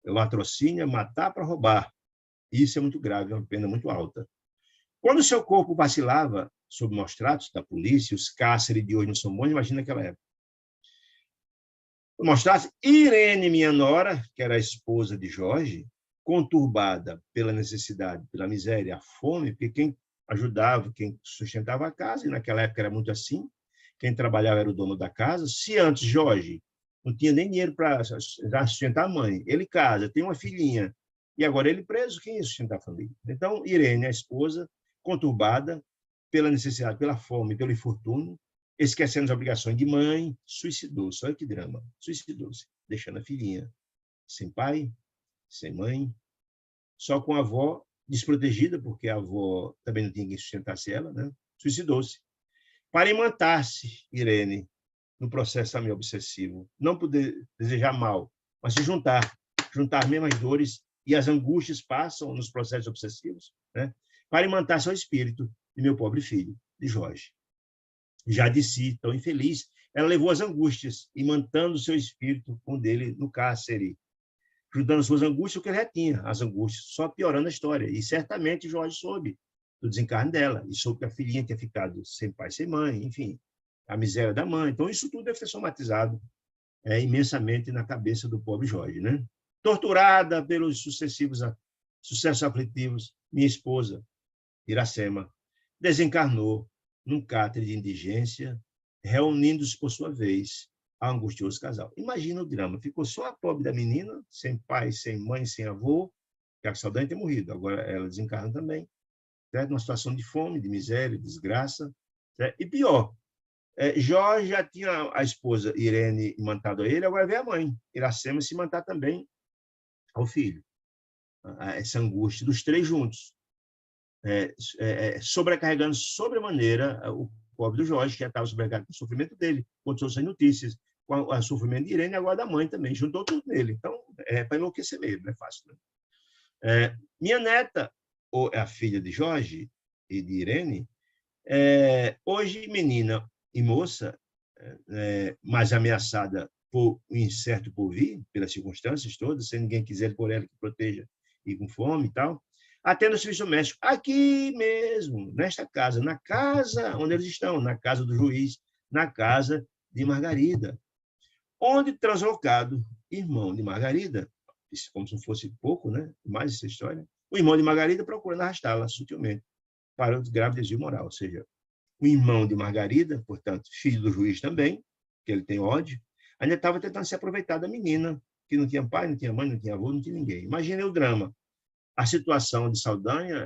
O latrocínio é matar para roubar. Isso é muito grave, é uma pena muito alta. Quando o seu corpo vacilava sob maus tratos da polícia, os cárceres de hoje não são bons, imagina aquela época. Mostrasse Irene, minha nora, que era a esposa de Jorge, conturbada pela necessidade, pela miséria, a fome, porque quem ajudava, quem sustentava a casa, e naquela época era muito assim, quem trabalhava era o dono da casa. Se antes Jorge não tinha nem dinheiro para sustentar a mãe, ele casa, tem uma filhinha, e agora ele preso, quem ia sustentar a família? Então, Irene, a esposa, conturbada pela necessidade, pela fome, pelo infortúnio, esquecendo as obrigações de mãe, suicidou-se. Olha que drama. Suicidou-se, deixando a filhinha sem pai, sem mãe, só com a avó desprotegida, porque a avó também não tinha quem sustentasse ela, né? Suicidou-se. Para imantar-se, Irene, no processo também obsessivo, não poder desejar mal, mas se juntar mesmo as dores e as angústias passam nos processos obsessivos, né? Para imantar-se ao espírito de meu pobre filho, de Jorge. Já de si, tão infeliz, ela levou as angústias, imantando seu espírito com o dele no cárcere, juntando suas angústias, o que ele já tinha, as angústias, só piorando a história. E certamente Jorge soube do desencarne dela, e soube que a filhinha tinha ficado sem pai, sem mãe, enfim, a miséria da mãe. Então, isso tudo deve ter somatizado imensamente na cabeça do pobre Jorge, né? Torturada pelos sucessos aflitivos, minha esposa, Iracema, desencarnou num cárcere de indigência, reunindo-se, por sua vez, ao angustioso casal. Imagina o drama. Ficou só a pobre da menina, sem pai, sem mãe, sem avô, que a Saldanha tem morrido. Agora ela desencarna também, certo? Numa situação de fome, de miséria, de desgraça. Certo? E pior, Jorge já tinha a esposa Irene imantado a ele, agora veio a mãe, Iracema, se imantar também ao filho. Essa angústia dos três juntos, sobrecarregando sobremaneira o pobre do Jorge, que já estava sobrecarregado com o sofrimento dele, contou sem notícias, com o sofrimento de Irene e agora da mãe também, juntou tudo nele. Então, é para enlouquecer mesmo, não é fácil. Né? Minha neta, a filha de Jorge e de Irene, hoje menina e moça, mas ameaçada por um incerto porvir, pelas circunstâncias todas, sem ninguém quiser por ela que proteja e com fome e tal, até no serviço doméstico, aqui mesmo, nesta casa, na casa onde eles estão, na casa do juiz, na casa de Margarida, onde translocado, irmão de Margarida, como se não fosse pouco, né? Mais essa história, o irmão de Margarida procurando arrastá-la sutilmente para o grave desvio moral, ou seja, o irmão de Margarida, portanto, filho do juiz também, que ele tem ódio, ainda estava tentando se aproveitar da menina, que não tinha pai, não tinha mãe, não tinha avô, não tinha ninguém. Imagine o drama. A situação de Saldanha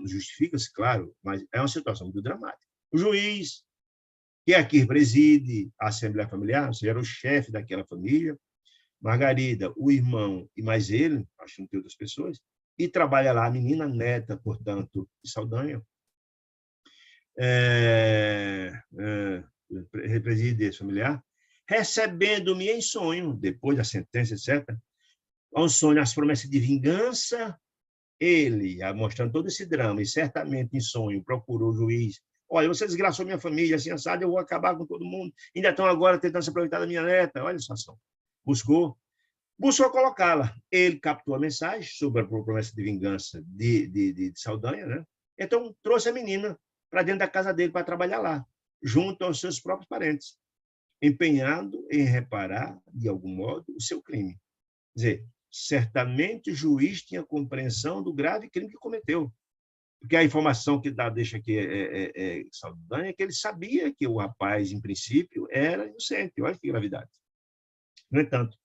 justifica-se, claro, mas é uma situação muito dramática. O juiz, que aqui preside a Assembleia Familiar, ou seja, era o chefe daquela família, Margarida, o irmão e mais ele, acho que não tem outras pessoas, e trabalha lá a menina neta, portanto, de Saldanha, preside esse familiar, recebendo-me em sonho, depois da sentença, etc., ao sonho, as promessas de vingança, ele, mostrando todo esse drama, e certamente em sonho procurou o juiz, olha, você desgraçou minha família, assim, assado, eu vou acabar com todo mundo, ainda estão agora tentando se aproveitar da minha neta, olha a situação. Buscou colocá-la. Ele captou a mensagem sobre a promessa de vingança de Saldanha, né? Então trouxe a menina para dentro da casa dele para trabalhar lá, junto aos seus próprios parentes, empenhado em reparar, de algum modo, o seu crime. Quer dizer, certamente o juiz tinha compreensão do grave crime que cometeu. Porque a informação que deixa aqui Saldanha é que ele sabia que o rapaz, em princípio, era inocente. Olha que gravidade. No entanto,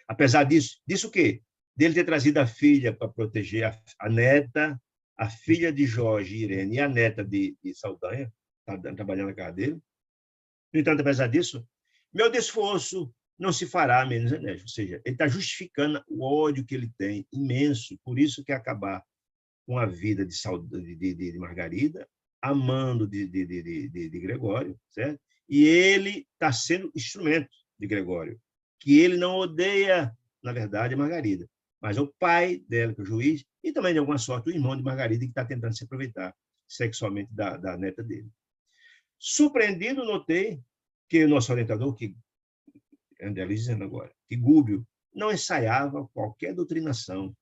apesar disso o quê? Dele ter trazido a filha para proteger a neta, a filha de Jorge e Irene e a neta de Saldanha, trabalhando na casa dele. No entanto, apesar disso, meu desforço não se fará menos enérgico. Ou seja, ele está justificando o ódio que ele tem, imenso, por isso que acabar com a vida de Margarida, amando de Gregório, certo? E ele está sendo instrumento de Gregório, que ele não odeia, na verdade, a Margarida, mas é o pai dela, que é o juiz, e também, de alguma sorte, o irmão de Margarida, que está tentando se aproveitar sexualmente da neta dele. Surpreendido, notei que o nosso orientador, que André dizendo agora, que Gúbio não ensaiava qualquer doutrinação,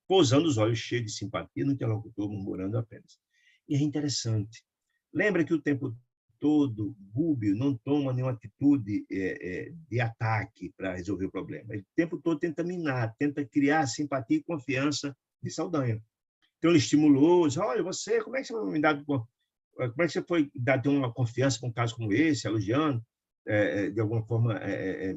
pousando os olhos cheios de simpatia no interlocutor, murmurando apenas. E é interessante. Lembra que o tempo todo Gúbio não toma nenhuma atitude de ataque para resolver o problema. Ele o tempo todo tenta minar, tenta criar simpatia e confiança de Saldanha. Então ele estimulou, disse, olha, você, como é que você vai me dar, como é que você foi dar uma confiança para um caso como esse, elogiando, de alguma forma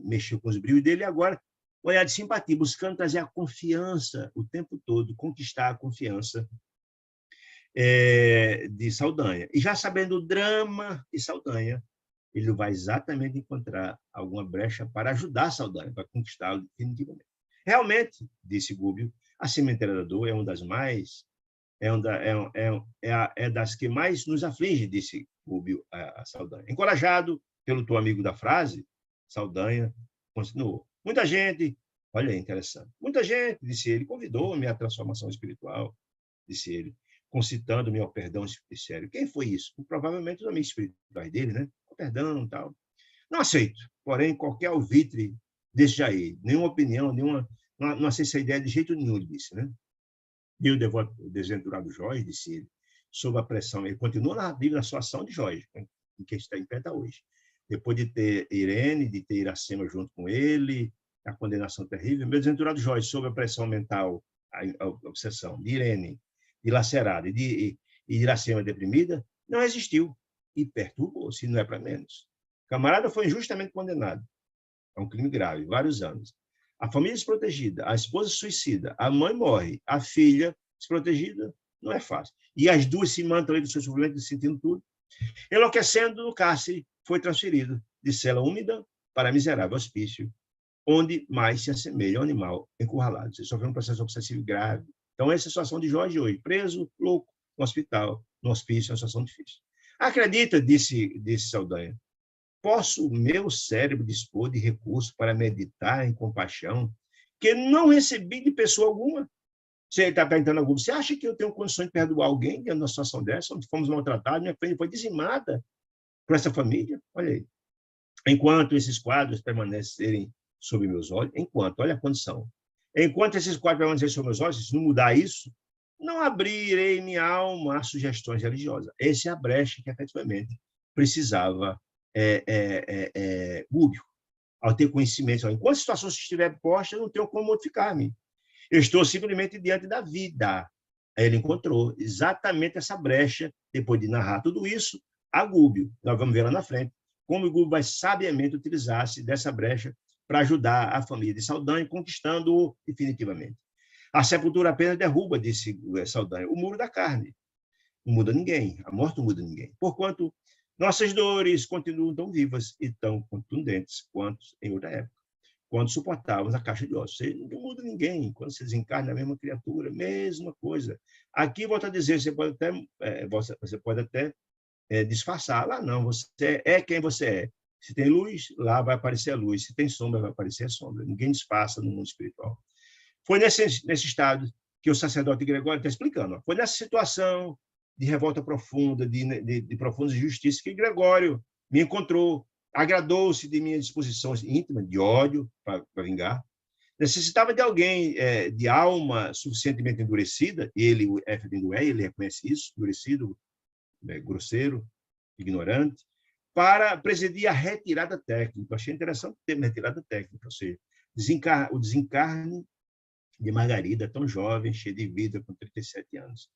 mexeu com os brilhos dele, e agora olhar de simpatia, buscando trazer a confiança o tempo todo, conquistar a confiança de Saldanha. E já sabendo o drama de Saldanha, ele vai exatamente encontrar alguma brecha para ajudar Saldanha, para conquistá-lo definitivamente. Realmente, disse Gúbio, a Cemitéria da Dor é uma das mais das que mais nos aflige, disse Gúbio a Saldanha. Encorajado pelo teu amigo da frase, Saldanha continuou. Muita gente, olha aí, interessante, muita gente, disse ele, convidou-me à transformação espiritual, disse ele, concitando-me ao perdão especial. Quem foi isso? Provavelmente os amigos espirituais dele, né? O perdão e tal. Não aceito, porém, qualquer alvitre desse Jair, nenhuma opinião, não aceito essa ideia de jeito nenhum, ele disse, né? E o devoto desventurado Jorge, disse ele, sob a pressão. Ele continua na Bíblia na sua ação de Jó, em que está em pé até hoje. Depois de ter Irene, de ter Iracema junto com ele, a condenação terrível, meu desventurado Jó, sob a pressão mental, a obsessão de Irene, dilacerada, e de Iracema deprimida, não existiu e perturbou-se, não é para menos. O camarada foi injustamente condenado a um crime grave, vários anos. A família desprotegida, a esposa suicida, a mãe morre, a filha desprotegida, não é fácil. E as duas se mantam aí do seu sofrimento, sentindo tudo. Enlouquecendo no cárcere, foi transferido de cela úmida para miserável hospício, onde mais se assemelha ao animal encurralado. Você sofreu um processo obsessivo grave. Então, essa é a situação de Jorge hoje, preso, louco, no hospital, no hospício, é uma situação difícil. Acredita, disse Saldanha, posso meu cérebro dispor de recursos para meditar em compaixão que não recebi de pessoa alguma? Você está perguntando a Google, você acha que eu tenho condições de perdoar alguém diante de uma situação dessa, onde fomos maltratados, minha família foi dizimada por essa família? Olha aí. Enquanto esses quadros permanecerem sob meus olhos, olha a condição, enquanto esses quadros permanecerem sob meus olhos, se não mudar isso, não abrirei minha alma a sugestões religiosas. Essa é a brecha que, efetivamente, precisava Gúbio, ao ter conhecimento. Enquanto a situação estiver posta, eu não tenho como modificar-me. Eu estou simplesmente diante da vida. Aí ele encontrou exatamente essa brecha, depois de narrar tudo isso, a Gúbio. Nós vamos ver lá na frente como o Gúbio vai sabiamente utilizar-se dessa brecha para ajudar a família de Saldanha, conquistando-o definitivamente. A sepultura apenas derruba, disse Saldanha, o muro da carne. Não muda ninguém, a morte não muda ninguém. Porquanto nossas dores continuam tão vivas e tão contundentes quanto em outra época, quando suportávamos a caixa de ossos. Não muda ninguém. Quando se desencarna, a mesma criatura, mesma coisa. Aqui, volto a dizer, você pode até disfarçar. Lá não, você é quem você é. Se tem luz, lá vai aparecer a luz. Se tem sombra, vai aparecer a sombra. Ninguém disfarça no mundo espiritual. Foi nesse estado que o sacerdote Gregório está explicando. Foi nessa situação de revolta profunda, de profunda injustiça, que Gregório me encontrou, agradou-se de minha disposição íntima, de ódio para vingar, necessitava de alguém de alma suficientemente endurecida, ele, o Éfedo ele reconhece isso, endurecido, grosseiro, ignorante, para presidir a retirada técnica. Eu achei interessante ter uma retirada técnica, ou seja, o desencarne de Margarida, tão jovem, cheia de vida, com 37 anos,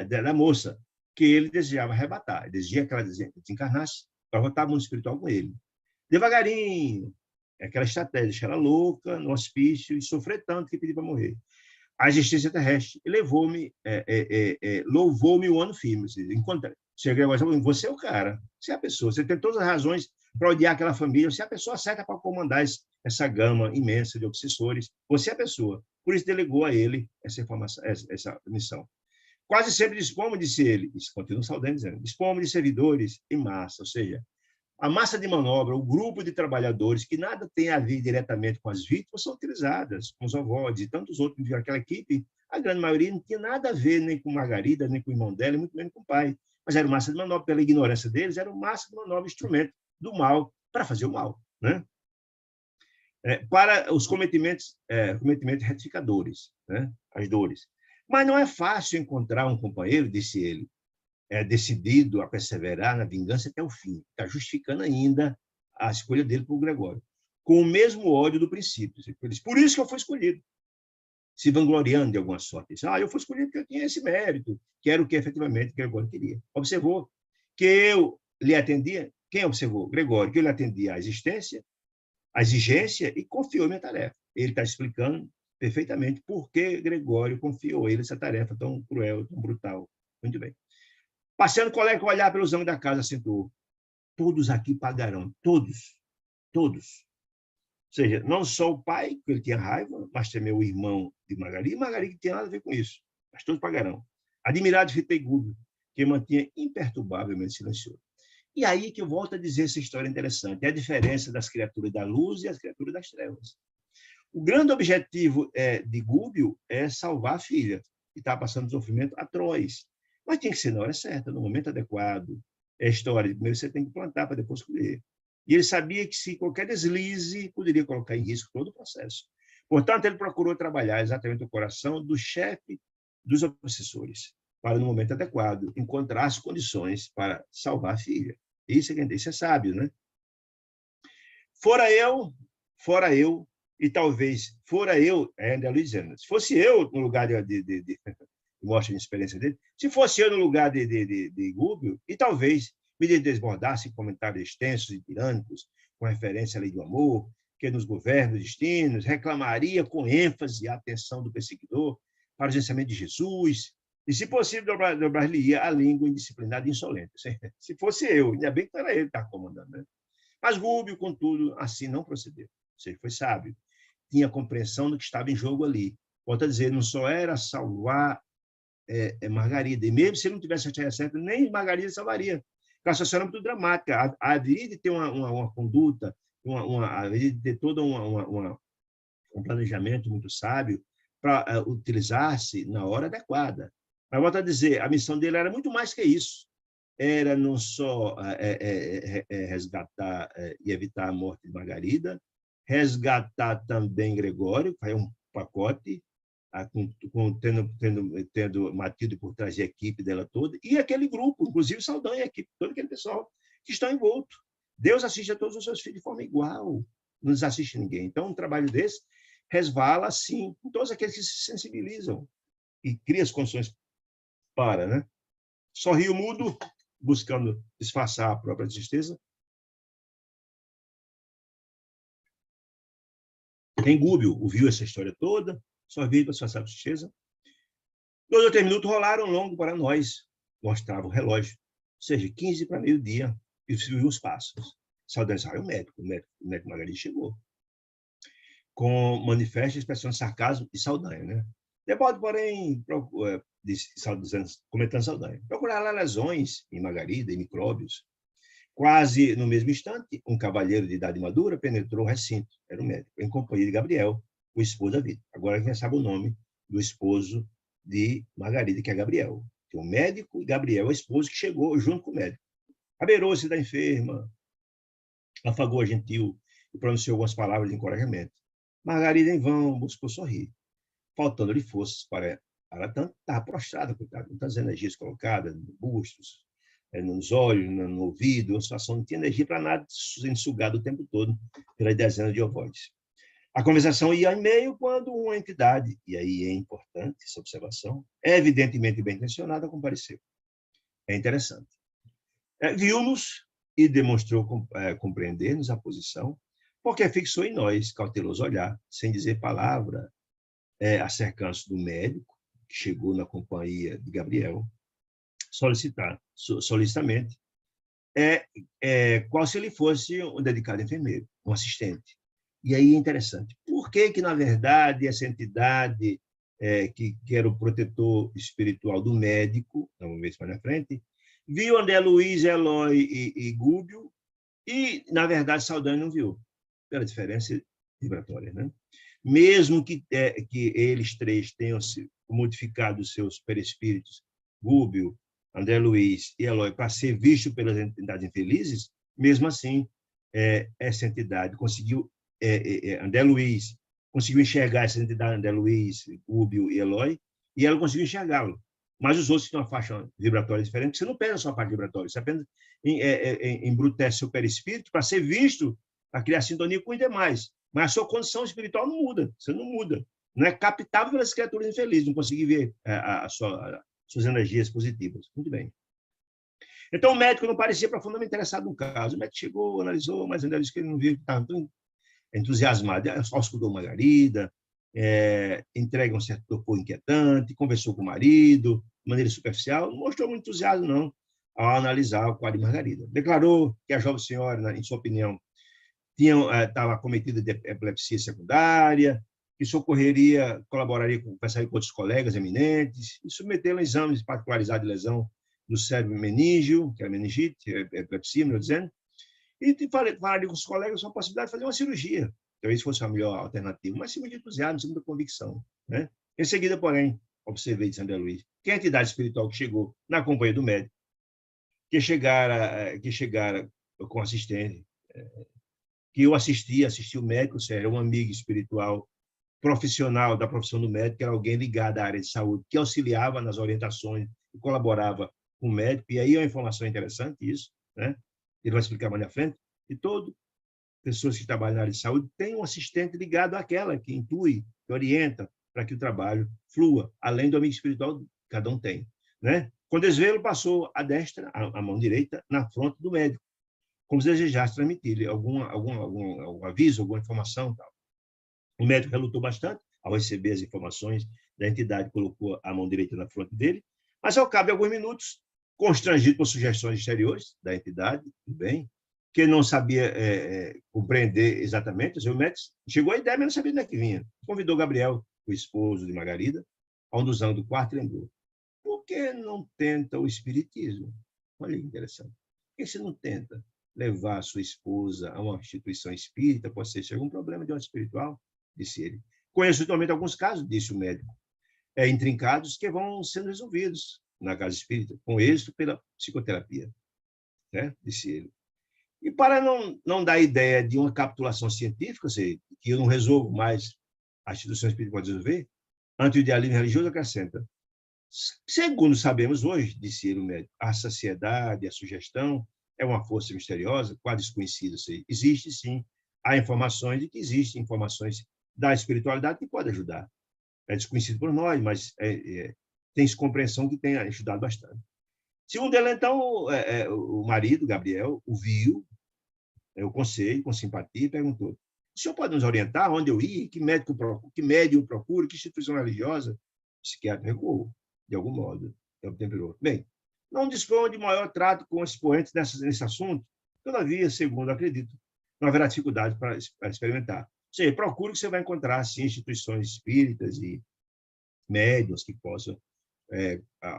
da moça que ele desejava arrebatar, ele deseja que ela desencarnasse para voltar ao mundo espiritual com ele. Devagarinho, aquela estratégia, deixar ela louca, no hospício, e sofrer tanto que pediu para morrer. A existência terrestre levou-me, louvou-me o ano firme. Você é o cara, você é a pessoa, você tem todas as razões para odiar aquela família, você é a pessoa certa para comandar essa gama imensa de obsessores, você é a pessoa. Por isso delegou a ele essa missão. Quase sempre dispomos, disse ele, isso continua Saldanha dizendo, dispomos de servidores em massa, ou seja, a massa de manobra, o grupo de trabalhadores que nada tem a ver diretamente com as vítimas são utilizadas, com os avós e tantos outros. Aquela equipe, a grande maioria não tinha nada a ver nem com Margarida, nem com o irmão dela, muito menos com o pai. Mas era massa de manobra, pela ignorância deles, era massa de manobra, instrumento do mal para fazer o mal, né? Para os cometimentos retificadores, né? As dores. Mas não é fácil encontrar um companheiro, disse ele, decidido a perseverar na vingança até o fim. Está justificando ainda a escolha dele por Gregório, com o mesmo ódio do princípio. Por isso que eu fui escolhido, se vangloriando de alguma sorte. Eu fui escolhido porque eu tinha esse mérito, que era o que efetivamente Gregório queria. Observou que eu lhe atendia. Quem observou? Gregório, que eu lhe atendia à existência, à exigência e confiou minha tarefa. Ele está explicando perfeitamente por que Gregório confiou a ele essa tarefa tão cruel, tão brutal. Muito bem. Passeando o colega, olhar pelos ângulos da casa, acentuou. Todos aqui pagarão, todos. Ou seja, não só o pai, que ele tinha raiva, mas também o irmão de Margarida, e Margarida que tinha nada a ver com isso, mas todos pagarão. Admirado, fitei Gúbio, que mantinha imperturbavelmente silencioso. E aí que eu volto a dizer essa história interessante, é a diferença das criaturas da luz e as criaturas das trevas. O grande objetivo de Gúbio é salvar a filha, que está passando sofrimento atroz. Mas tinha que ser na hora certa, no momento adequado. É a história de primeiro você tem que plantar para depois colher. E ele sabia que se qualquer deslize poderia colocar em risco todo o processo. Portanto, ele procurou trabalhar exatamente o coração do chefe dos obsessores. para, no momento adequado, encontrar as condições para salvar a filha. Isso é quem tem, isso é sábio, né? Fora eu, e talvez fora eu, André Luiz dizendo, se fosse eu no lugar de mostra a experiência dele, se fosse eu no lugar de Gúbio, e talvez me desbordasse em comentários extensos e tirânicos, com referência à lei do amor, que nos governa os destinos, reclamaria com ênfase a atenção do perseguidor para o gerenciamento de Jesus, e, se possível, dobrar-lhe a língua indisciplinada e insolente. Se fosse eu, ainda bem que era ele que estava comandando, né? Mas Gúbio, contudo, assim não procedeu. Ou seja, foi sábio. Tinha compreensão do que estava em jogo ali. Volto a dizer, não só era salvar Margarida, e mesmo se ele não tivesse a certa, nem Margarida salvaria. A situação era muito dramática. Haveria de ter uma conduta, haveria de ter todo um planejamento muito sábio para utilizar-se na hora adequada. Mas, volto a dizer, a missão dele era muito mais que isso. Era não só resgatar e evitar a morte de Margarida, resgatar também Gregório, que é um pacote, tendo Matilde por trás da equipe dela toda, e aquele grupo, inclusive Saldanha, a equipe, todo aquele pessoal que está envolto. Deus assiste a todos os seus filhos de forma igual, não desassiste ninguém. Então, um trabalho desse resvala, sim, em todos aqueles que se sensibilizam e cria as condições para, né? Sorriu mudo, buscando disfarçar a própria tristeza. Quem Gúbio ouviu essa história toda, só veio para disfarçar a tristeza. 2 ou 3 minutos rolaram longo para nós, mostrava o relógio, ou seja, 15 para meio-dia, e viu os passos. Saldanha saiu o médico Margarida chegou, com manifesta expressão de sarcasmo e Saldanha, né? Depois, porém, comentando Saldanha, procurar lesões em Margarida e micróbios. Quase no mesmo instante, um cavalheiro de idade madura penetrou o recinto, era o médico, em companhia de Gabriel, o esposo da vida. Agora quem sabe o nome do esposo de Margarida, que é Gabriel. Tem o médico e Gabriel, o esposo, que chegou junto com o médico. Abeirou-se da enferma, afagou a gentil e pronunciou algumas palavras de encorajamento. Margarida, em vão, buscou sorrir. Faltando-lhe forças para tanto, estava prostrada, coitada, com tantas energias colocadas no bustos, nos olhos, no ouvido, a situação não tinha energia para nada, sendo sugada o tempo todo pelas dezenas de ovoides. A conversação ia em meio quando uma entidade, e aí é importante essa observação, evidentemente bem intencionada, compareceu. É interessante. Viu-nos e demonstrou compreender-nos a posição, porque fixou em nós cauteloso olhar, sem dizer palavra, acercando-se do médico, que chegou na companhia de Gabriel, solicitamente, qual se ele fosse um dedicado enfermeiro, um assistente. E aí é interessante. Por que, na verdade, essa entidade, que era o protetor espiritual do médico, vamos ver isso mais na frente, viu André Luiz, Eloy e Gúbio, e, na verdade, Saldanha não viu, pela diferença vibratória, né? Mesmo que eles três tenham modificado os seus perispíritos, Gúbio, André Luiz e Eloy, para ser visto pelas entidades infelizes, mesmo assim, essa entidade conseguiu, André Luiz conseguiu enxergar essa entidade, André Luiz, Gúbio e Eloy, e ela conseguiu enxergá-lo. Mas os outros que têm uma faixa vibratória diferente, você não perde a sua parte vibratória, você apenas embrutece seu perispírito para ser visto, para criar sintonia com os demais. Mas a sua condição espiritual não muda, você não muda. Não é captável pelas criaturas infelizes, não consegue ver suas energias positivas. Muito bem. Então, o médico não parecia profundamente interessado no caso. O médico chegou, analisou, mas ainda disse que ele não viu, que estava tão entusiasmado. Só escutou Margarida, entrega um certo torpor inquietante, conversou com o marido, de maneira superficial, não mostrou muito entusiasmo, não, ao analisar o quadro de Margarida. Declarou que a jovem senhora, em sua opinião, estava acometida de epilepsia secundária, que colaboraria com outros colegas eminentes, e submetê-la a exames particularizados de lesão do cérebro meníngeo, que é a meningite, epilepsia, melhor dizendo, e falaria com os colegas sobre a possibilidade de fazer uma cirurgia. Talvez fosse a melhor alternativa, mas sem muito entusiasmo, sem muita convicção, né? Em seguida, porém, observei de André Luiz, que a entidade espiritual que chegou na companhia do médico, que chegara com assistente, que eu assisti o médico, era um amigo espiritual profissional da profissão do médico, que era alguém ligado à área de saúde, que auxiliava nas orientações colaborava com o médico, e aí é uma informação interessante isso, né? Ele vai explicar mais na frente, e todo pessoas que trabalham na área de saúde têm um assistente ligado àquela que intui, que orienta para que o trabalho flua, além do amigo espiritual que cada um tem, né? Com desvelo, passou a destra, a mão direita, na fronte do médico, como se desejasse transmitir algum aviso, alguma informação. Tal. O médico relutou bastante ao receber as informações da entidade, colocou a mão direita na fronte dele, mas ao cabo de alguns minutos, constrangido por sugestões exteriores da entidade, tudo bem, que não sabia compreender exatamente, o médico chegou a ideia, mas não sabia de onde é que vinha. Convidou Gabriel, o esposo de Margarida, a um dos anos do quarto e lembrou: por que não tenta o espiritismo? Olha que interessante. Por que você não tenta levar a sua esposa a uma instituição espírita? Pode ser algum problema de ordem espiritual, disse ele. Conheço atualmente alguns casos, disse o médico, intrincados que vão sendo resolvidos na casa espírita, com êxito pela psicoterapia, né? Disse ele. E para não dar ideia de uma capitulação científica, que eu não resolvo mais, a instituição espírita pode resolver, anti-idealismo religioso acrescenta: segundo sabemos hoje, disse ele, o médico, a saciedade, a sugestão é uma força misteriosa, quase desconhecida. Existe, sim, há informações de que existem informações da espiritualidade que podem ajudar. É desconhecido por nós, mas tem-se compreensão que tem ajudado bastante. Segundo ele, então, o marido, Gabriel, o viu, o conselho, com simpatia, e perguntou: o senhor pode nos orientar onde eu ir? Que médium procuro? Que instituição religiosa? O psiquiatra recuou, de algum modo. Temperou. Bem, não dispõe de maior trato com os expoentes nesse assunto, todavia, segundo acredito, não haverá dificuldade para experimentar. Ou seja, procure que você vai encontrar, sim, instituições espíritas e médiuns que possam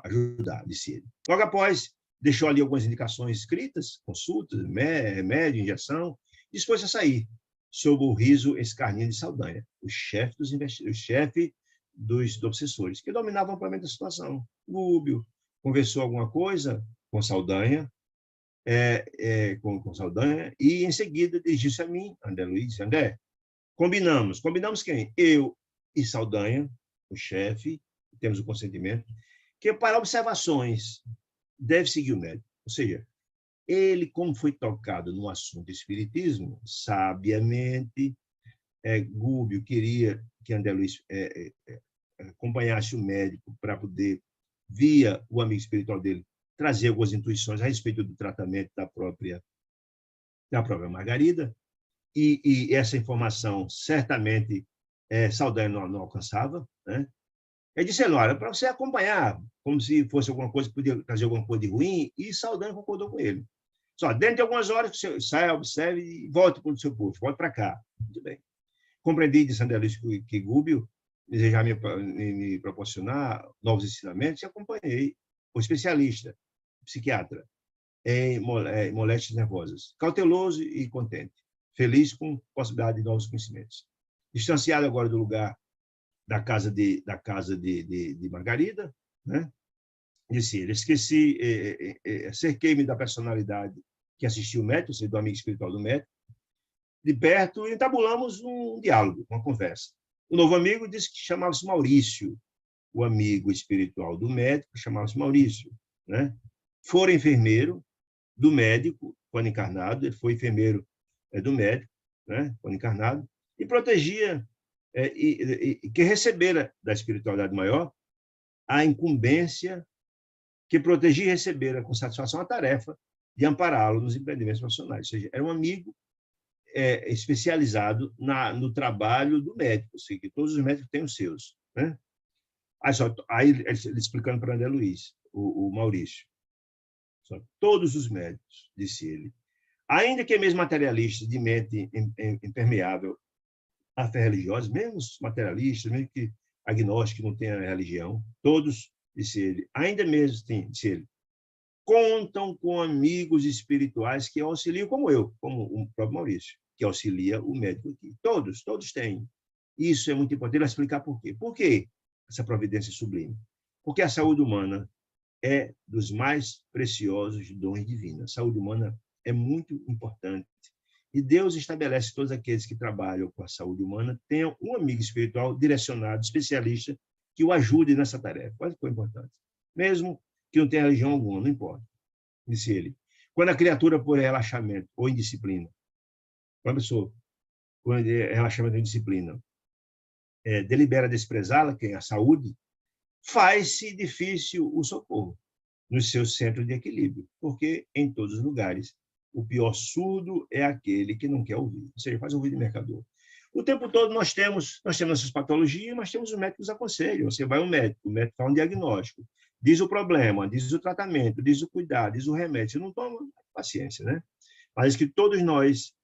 ajudar, disse ele. Logo após, deixou ali algumas indicações escritas, consultas, remédio, injeção, e dispôs a sair, sob o riso escarninho de Saldanha, o chefe dos obsessores, que dominava amplamente a situação. Gúbio conversou alguma coisa com Saldanha, com Saldanha, e em seguida dirigiu-se a mim, André Luiz. André, combinamos quem? Eu e Saldanha, o chefe, temos o consentimento, que para observações deve seguir o médico. Ou seja, ele, como foi tocado no assunto espiritismo, sabiamente, Gúbio queria que André Luiz acompanhasse o médico para poder, via o amigo espiritual dele, trazer algumas intuições a respeito do tratamento da própria Margarida, e essa informação certamente Saldanha não alcançava, né? Ele disse: olha, para você acompanhar, como se fosse alguma coisa que podia trazer alguma coisa de ruim, e Saldanha concordou com ele. Só dentro de algumas horas, você saia, observe e volte para o seu posto, volte para cá. Muito bem. Compreendi, disse André Luiz, que Gúbio desejava me proporcionar novos ensinamentos, e acompanhei o especialista, psiquiatra, em moléstias nervosas, cauteloso e contente, feliz com a possibilidade de novos conhecimentos. Distanciado agora do lugar da casa de Margarida, né? Disse ele: esqueci, cerquei-me da personalidade que assistiu o médico, ou seja, do amigo espiritual do médico, de perto, e entabulamos um diálogo, uma conversa. O novo amigo disse que chamava-se Maurício, o amigo espiritual do médico chamava-se Maurício, né? Fora enfermeiro do médico, quando encarnado, ele foi enfermeiro do médico, né? Quando encarnado, e protegia, que recebera da espiritualidade maior a incumbência, que protegia e recebera com satisfação a tarefa de ampará-lo nos empreendimentos profissionais. Ou seja, era um amigo especializado no trabalho do médico, ou seja, que todos os médicos têm os seus, né? Aí ele explicando para André Luiz, o Maurício: todos os médicos, disse ele, ainda que mesmo materialistas de mente impermeável à fé religiosa, mesmo os materialistas, mesmo que agnósticos não tenham religião, todos, disse ele, ainda mesmo, disse ele, contam com amigos espirituais que auxiliam, como eu, como o próprio Maurício, que auxilia o médico aqui. Todos têm. Isso é muito importante. Ele vai explicar por quê. Por que essa providência sublime? Porque a saúde humana é dos mais preciosos dons divinos. A saúde humana é muito importante. E Deus estabelece que todos aqueles que trabalham com a saúde humana tenham um amigo espiritual direcionado, especialista, que o ajude nessa tarefa. Olha que foi importante. Mesmo que não tem religião alguma, não importa, disse ele. Quando a criatura, por relaxamento ou indisciplina, quando a pessoa, por relaxamento ou indisciplina, delibera desprezá-la, que é a saúde, faz-se difícil o socorro no seu centro de equilíbrio, porque em todos os lugares o pior surdo é aquele que não quer ouvir, ou seja, faz ouvir de mercador. O tempo todo nós temos essas patologias, mas temos os médicos que aconselham. Você vai ao médico, o médico faz um diagnóstico, diz o problema, diz o tratamento, diz o cuidado, diz o remédio. Você não toma, paciência, né? Mas que todos nós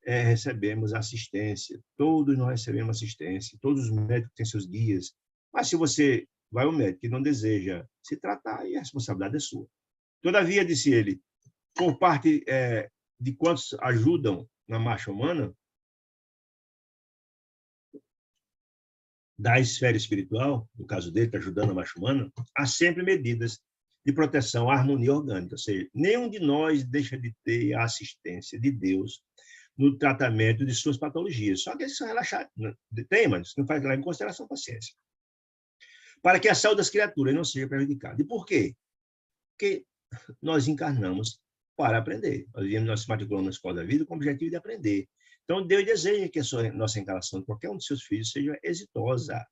recebemos assistência, todos nós recebemos assistência, todos os médicos têm seus guias. Mas se você vai ao médico e não deseja se tratar, aí a responsabilidade é sua. Todavia, disse ele, por parte de quantos ajudam na marcha humana, da esfera espiritual, no caso dele, está ajudando a marcha humana, há sempre medidas de proteção à harmonia orgânica, ou seja, nenhum de nós deixa de ter a assistência de Deus no tratamento de suas patologias. Só que eles são relaxados. Tem, mas não faz lá em consideração a paciência. Para que a saúde das criaturas não seja prejudicada. E por quê? Porque nós encarnamos para aprender. Nós se matriculamos na escola da vida com o objetivo de aprender. Então, Deus deseja que a nossa encarnação de qualquer um de seus filhos seja exitosa.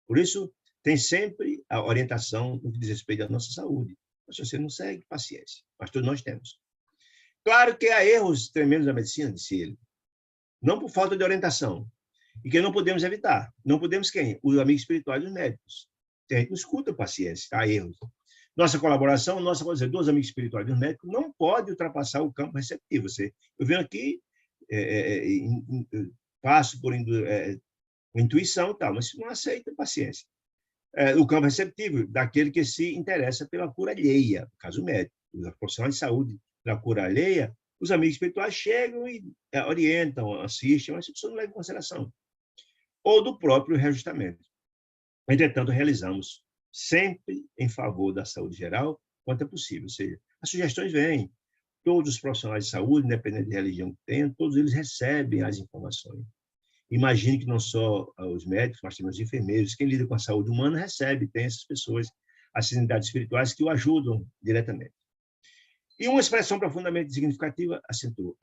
Por isso, tem sempre a orientação no que diz respeito à nossa saúde. Se você não segue, paciência. Mas todos nós temos. Claro que há erros tremendos da medicina, disse ele. Não por falta de orientação. E que não podemos evitar. Não podemos quem? Os amigos espirituais dos médicos. A gente não escuta paciência, há erros. Nossa colaboração, dos amigos espirituais dos médicos, não pode ultrapassar o campo receptivo. Eu venho aqui, passo por intuição e tal, mas não aceita paciência. O campo receptivo, daquele que se interessa pela cura alheia, no caso médico, os profissionais de saúde, pela cura alheia, os amigos espirituais chegam e orientam, assistem, mas isso não leva em consideração. Ou do próprio reajustamento. Entretanto, realizamos sempre em favor da saúde geral, quanto é possível. Ou seja, as sugestões vêm. Todos os profissionais de saúde, independente de religião que tenham, todos eles recebem as informações. Imagine que não só os médicos, mas também os enfermeiros, quem lida com a saúde humana recebe, tem essas pessoas, as entidades espirituais que o ajudam diretamente. E uma expressão profundamente significativa acentuou: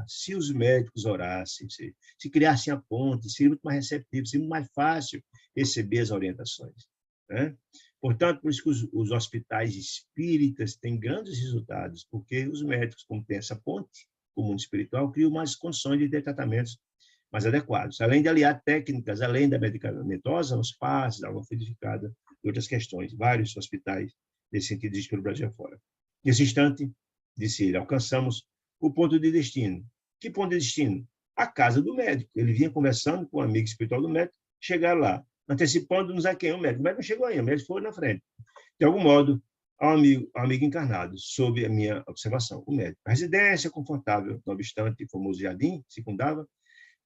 se os médicos orassem, se criassem a ponte, seria muito mais receptivo, seria muito mais fácil receber as orientações. Né? Portanto, por isso que os hospitais espíritas têm grandes resultados, porque os médicos, como tem essa ponte com o mundo espiritual, criam mais condições de ter tratamentos mais adequados, além de aliar técnicas, além da medicamentosa, aos passes, água fluidificada e outras questões. Vários hospitais nesse sentido existem pelo Brasil afora. Nesse instante, disse ele, alcançamos o ponto de destino. Que ponto de destino? A casa do médico. Ele vinha conversando com um amigo espiritual do médico, chegaram lá, antecipando-nos a quem? O médico. O médico não chegou ainda, o médico foi na frente. De algum modo, ao amigo encarnado, sob a minha observação, o médico. A residência confortável, não obstante, o famoso jardim, circundava,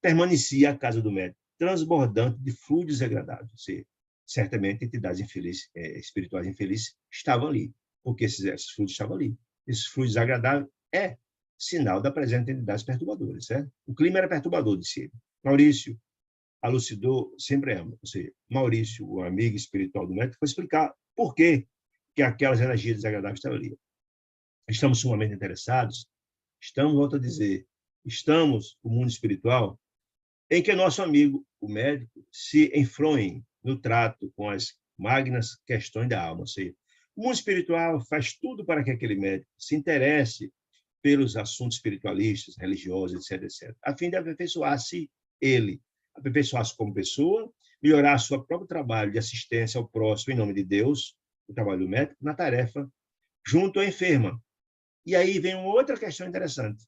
permanecia a casa do médico, transbordante de fluidos degradados. Ou seja, certamente, entidades infelizes, espirituais infelizes estavam ali, porque esses fluidos estavam ali. Esses fluidos agradáveis é sinal da presença de entidades perturbadoras. Certo? O clima era perturbador, disse ele. Maurício elucidou, sempre ama. Ou seja, Maurício, o amigo espiritual do médico, foi explicar por que aquelas energias desagradáveis estavam ali. Estamos sumamente interessados, volto a dizer, estamos, o mundo espiritual, em que nosso amigo, o médico, se enfronhe no trato com as magnas questões da alma. Ou seja, o mundo espiritual faz tudo para que aquele médico se interesse pelos assuntos espiritualistas, religiosos, etc., etc., a fim de aperfeiçoar-se ele, aperfeiçoar-se como pessoa, melhorar seu próprio trabalho de assistência ao próximo em nome de Deus, o trabalho do médico, na tarefa junto à enferma. E aí vem uma outra questão interessante.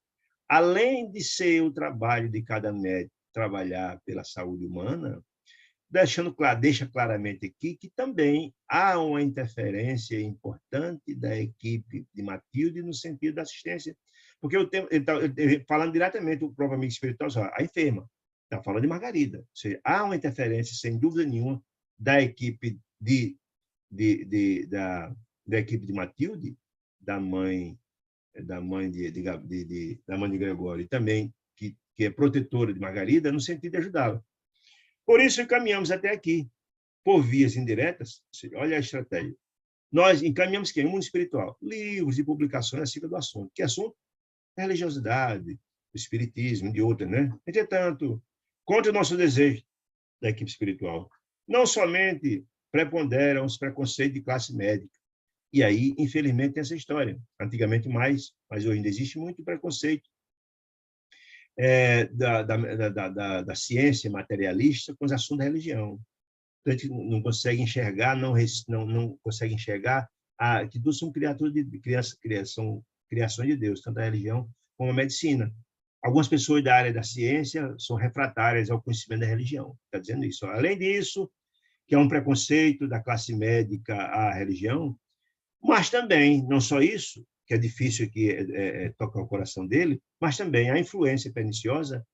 Além de ser o trabalho de cada médico trabalhar pela saúde humana, deixa claramente aqui que também há uma interferência importante da equipe de Matilde no sentido da assistência, porque falando diretamente o próprio amigo espiritual, a enferma, está falando de Margarida, ou seja, há uma interferência, sem dúvida nenhuma, da equipe da equipe de Matilde, da mãe de Gregório, e também que é protetora de Margarida, no sentido de ajudá-la. Por isso, caminhamos até aqui, por vias indiretas. Olha a estratégia. Nós encaminhamos quem? O mundo espiritual. Livros e publicações acerca do assunto. Que assunto? A religiosidade, o espiritismo, de outra, né? Entretanto, contra o nosso desejo da equipe espiritual, não somente preponderam os preconceitos de classe médica. E aí, infelizmente, tem essa história. Antigamente mais, mas hoje ainda existe muito preconceito da ciência materialista com os assuntos da religião. Então, a gente não consegue enxergar, não consegue enxergar que todos são criações de Deus, tanto a religião como a medicina. Algumas pessoas da área da ciência são refratárias ao conhecimento da religião. Está dizendo isso. Além disso, que é um preconceito da classe médica à religião, mas também, não só isso, que é difícil aqui tocar o coração dele, mas também a influência perniciosa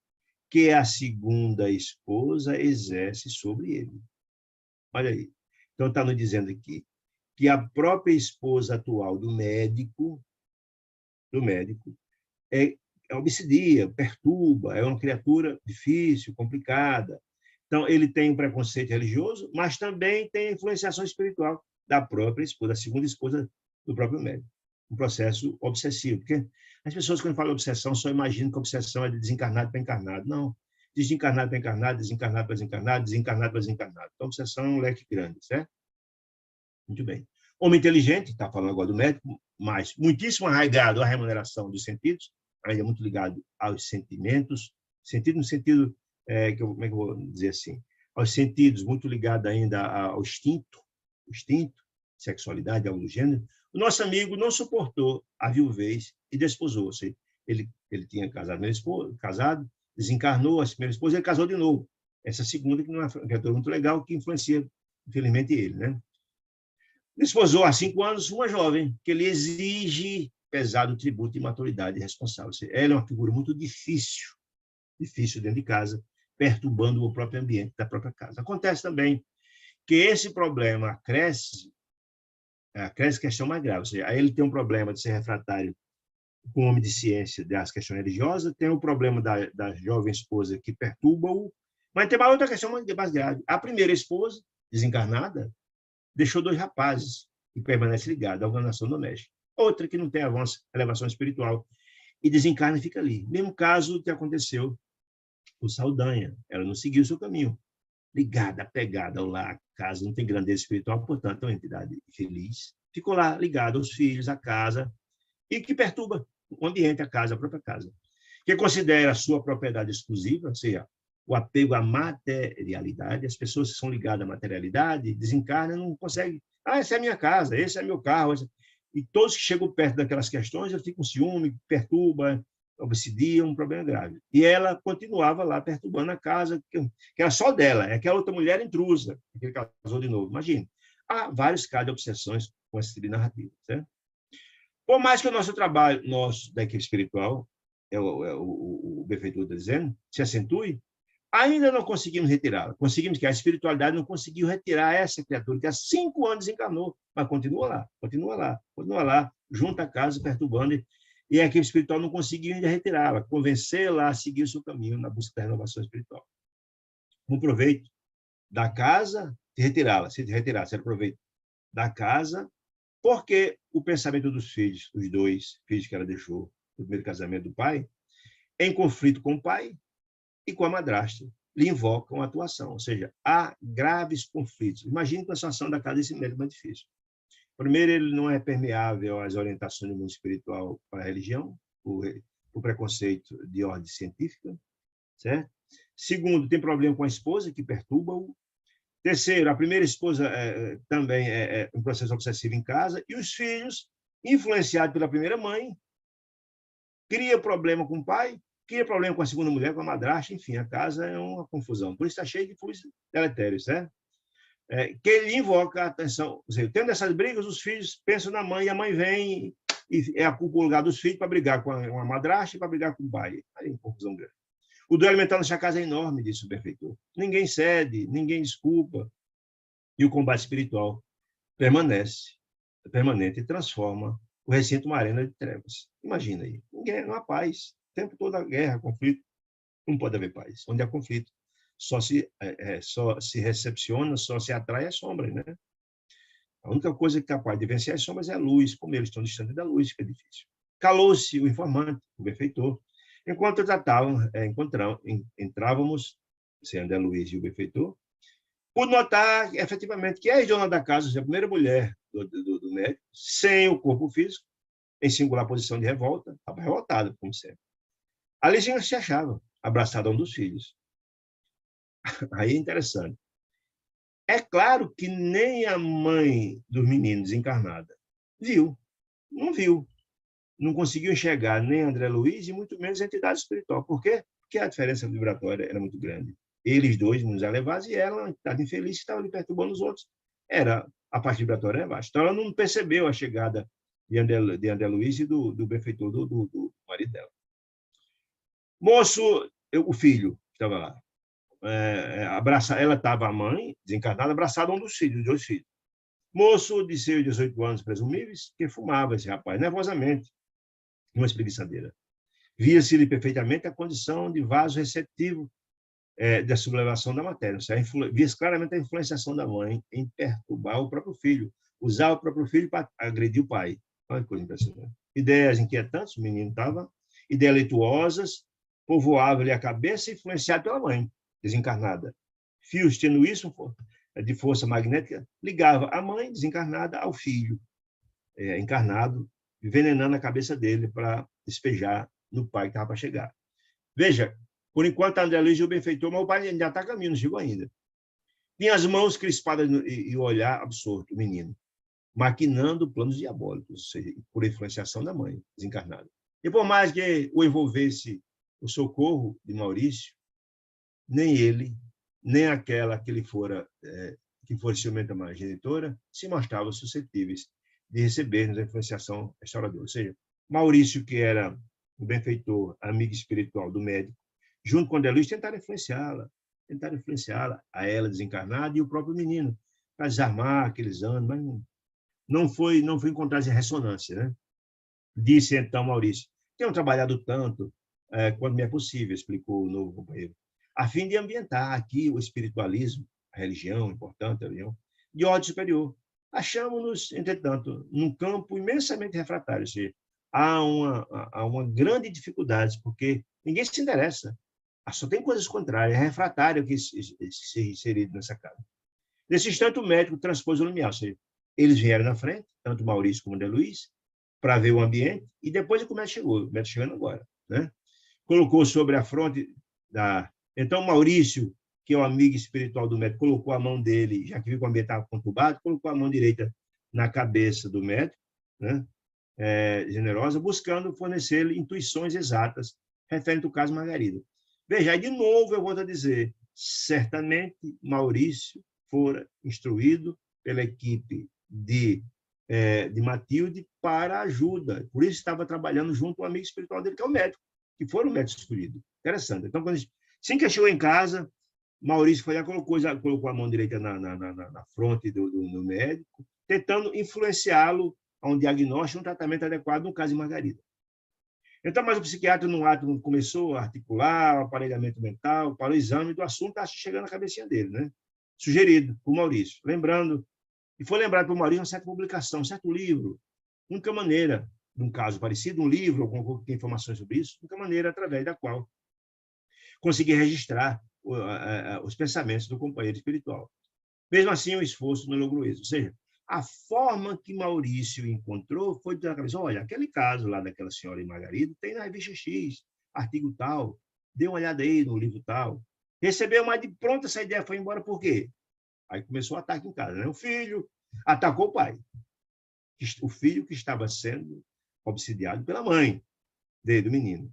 que a segunda esposa exerce sobre ele. Olha aí. Então, está nos dizendo aqui que a própria esposa atual do médico obsidia, perturba, é uma criatura difícil, complicada. Então, ele tem um preconceito religioso, mas também tem a influenciação espiritual da própria esposa, a segunda esposa do próprio médico. Um processo obsessivo. Porque as pessoas, quando falam obsessão, só imaginam que a obsessão é de desencarnado para encarnado. Não. Desencarnado para encarnado, desencarnado para desencarnado, desencarnado para desencarnado. Então, a obsessão é um leque grande, certo? Muito bem. Homem inteligente, está falando agora do médico, mas muitíssimo arraigado à remuneração dos sentidos, ainda muito ligado aos sentimentos, sentido no sentido, como é que eu vou dizer assim? Aos sentidos, muito ligado ainda ao instinto, sexualidade, algo do gênero. O nosso amigo não suportou a viuvez e desposou. Ou seja, ele tinha casado, desencarnou a primeira esposa, ele casou de novo. Essa segunda, que não é uma criatura muito legal, que influencia, infelizmente, ele, né? Desposou há 5 anos uma jovem, que ele exige pesado tributo de maturidade e responsável. Ela é uma figura muito difícil dentro de casa, perturbando o próprio ambiente da própria casa. Acontece também que esse problema cresce questão mais grave. Ou seja, aí ele tem um problema de ser refratário com o homem de ciência das questões religiosas, tem o problema da jovem esposa que perturba-o, mas tem uma outra questão mais grave. A primeira esposa, desencarnada, deixou 2 rapazes e permanece ligado à organização doméstica. Outra que não tem elevação espiritual e desencarna e fica ali. Mesmo caso que aconteceu com Saldanha. Ela não seguiu o seu caminho. Ligada, apegada ao lar, à casa, não tem grandeza espiritual, portanto, é uma entidade feliz. Ficou lá ligada aos filhos, à casa, e que perturba o ambiente, a casa, a própria casa. Que considera a sua propriedade exclusiva, ou seja, o apego à materialidade. As pessoas que são ligadas à materialidade desencarnam, não conseguem. Essa é a minha casa, esse é meu carro. E todos que chegam perto daquelas questões, eles ficam com ciúme, perturba, obsidia, um problema grave. E ela continuava lá perturbando a casa, que era só dela, é aquela outra mulher intrusa, que ele casou de novo. Imagina. Há vários casos de obsessões com essa tipo de narrativa, certo? Por mais que o nosso trabalho, da equipe espiritual, o benfeitor está dizendo, se acentue, ainda não conseguimos retirá-la. Conseguimos que a espiritualidade não conseguiu retirar essa criatura que há 5 anos encarnou, mas continua lá, junto à casa, perturbando, e a equipe espiritual não conseguiu ainda retirá-la, convencê-la a seguir o seu caminho na busca da renovação espiritual. Um proveito da casa, se retirar, se aproveita da casa, porque o pensamento dos filhos, os 2 filhos que ela deixou no primeiro casamento do pai, em conflito com o pai e com a madrasta, lhe invocam a atuação. Ou seja, há graves conflitos. Imagine que a situação da casa desse médico é mais difícil. Primeiro, ele não é permeável às orientações do mundo espiritual para a religião, o preconceito de ordem científica, certo? Segundo, tem problema com a esposa, que perturba-o. Terceiro, a primeira esposa também é um processo obsessivo em casa. E os filhos, influenciados pela primeira mãe, cria problema com o pai, cria problema com a segunda mulher, com a madrasta, enfim, a casa é uma confusão. Por isso está cheio de fluidos deletérios, certo? Que ele invoca a atenção. Ou seja, tendo essas brigas, os filhos pensam na mãe, e a mãe vem e ocupa o lugar dos filhos para brigar com a madrasta e para brigar com o pai. Aí é uma confusão grande. O duelo mental nessa casa é enorme, disse o benfeitor. Ninguém cede, ninguém desculpa. E o combate espiritual permanente e transforma o recinto uma arena de trevas. Imagina aí, não há paz. O tempo todo a guerra, conflito. Não pode haver paz. Onde há conflito, só se recepciona, só se atrai a sombra, né? A única coisa que é capaz de vencer as sombras é a luz. Como eles estão distantes da luz, fica difícil. Calou-se o informante, o benfeitor. Enquanto entrávamos, sem André Luiz e o benfeitor, pude notar, efetivamente, que a dona da casa, a primeira mulher do médico, sem o corpo físico, em singular posição de revolta, estava revoltada, como sempre. A Lizinha se achava abraçada a um dos filhos. Aí é interessante. É claro que nem a mãe dos meninos encarnada viu, não viu, não conseguiu enxergar nem André Luiz e muito menos a entidade espiritual. Por quê? Porque a diferença vibratória era muito grande. Eles dois, uns elevados, e ela, uma entidade infeliz, que estava ali perturbando os outros. Era a parte vibratória baixa. Então, ela não percebeu a chegada de André Luiz e do benfeitor do marido dela. Moço, o filho estava lá. Ela estava, a mãe, desencarnada, abraçada a um dos filhos, dois filhos. Moço de seus 18 anos presumíveis, que fumava esse rapaz, nervosamente, numa espreguiçadeira. Via-se-lhe perfeitamente a condição de vaso receptivo da sublevação da matéria. Via-se claramente a influenciação da mãe em perturbar o próprio filho, usar o próprio filho para agredir o pai. Olha que coisa impressionante. Ideias inquietantes, o menino estava, ideias leituosas, povoavam-lhe a cabeça, influenciado pela mãe, desencarnada. Fios tenuíssimos de força magnética ligava a mãe desencarnada ao filho encarnado, envenenando a cabeça dele para despejar no pai que estava para chegar. Veja, por enquanto, André Luiz e o benfeitor, mas o pai ainda está a caminho, não chegou ainda. Tinha as mãos crispadas e o olhar absorto, o menino, maquinando planos diabólicos, por influenciação da mãe desencarnada. E por mais que o envolvesse o socorro de Maurício, nem ele, nem aquela que ele fora, que for ciumenta mais genitora, se mostravam suscetíveis de receber a influenciação restauradora. Ou seja, Maurício, que era o benfeitor, amigo espiritual do médico, junto com André Luiz, tentaram influenciá-la, a ela desencarnada e o próprio menino, para desarmar aqueles anos, mas não foi encontrada essa ressonância, né? Disse então Maurício: tenho trabalhado tanto quanto me é possível, explicou o novo companheiro, a fim de ambientar aqui o espiritualismo, a religião, importante a religião, de ordem superior. Achamos-nos, entretanto, num campo imensamente refratário, ou seja, há uma grande dificuldade, porque ninguém se interessa. Só tem coisas contrárias, é refratário que se inserido nessa casa. Nesse instante, o médico transpôs o limiar, ou seja, eles vieram na frente, tanto Maurício como André Luiz, para ver o ambiente, e depois o médico chegou, o médico chegando agora, né? Colocou sobre a fronte da... Então, Maurício, que é o amigo espiritual do médico, colocou a mão dele, já que viu que o ambiente estava conturbado, colocou a mão direita na cabeça do médico, né? Generosa, buscando fornecer-lhe intuições exatas referente ao caso Margarida. Veja, aí de novo eu vou te dizer, certamente Maurício fora instruído pela equipe de Matilde para ajuda. Por isso estava trabalhando junto ao amigo espiritual dele, que é o médico, que foi o médico escolhido. Interessante. Então, assim que chegou em casa, Maurício foi lá, colocou a mão direita na fronte do médico, tentando influenciá-lo a um diagnóstico, um tratamento adequado no caso de Margarida. Então, mas o psiquiatra, no ato, começou a articular o aparelhamento mental para o exame do assunto, está chegando na cabecinha dele, né? Sugerido por Maurício. E foi lembrado por Maurício uma certa publicação, um certo livro, única maneira, num caso parecido, um livro, alguma coisa que tem informações sobre isso, única maneira através da qual conseguir registrar os pensamentos do companheiro espiritual. Mesmo assim, o esforço não logrou isso. Ou seja, a forma que Maurício encontrou foi dizer: olha, aquele caso lá daquela senhora em Margarida tem na revista X, artigo tal, dê uma olhada aí no livro tal. Recebeu, mas de pronto essa ideia foi embora. Por quê? Aí começou o ataque em casa, né? O filho atacou o pai. O filho que estava sendo obsidiado pela mãe do menino,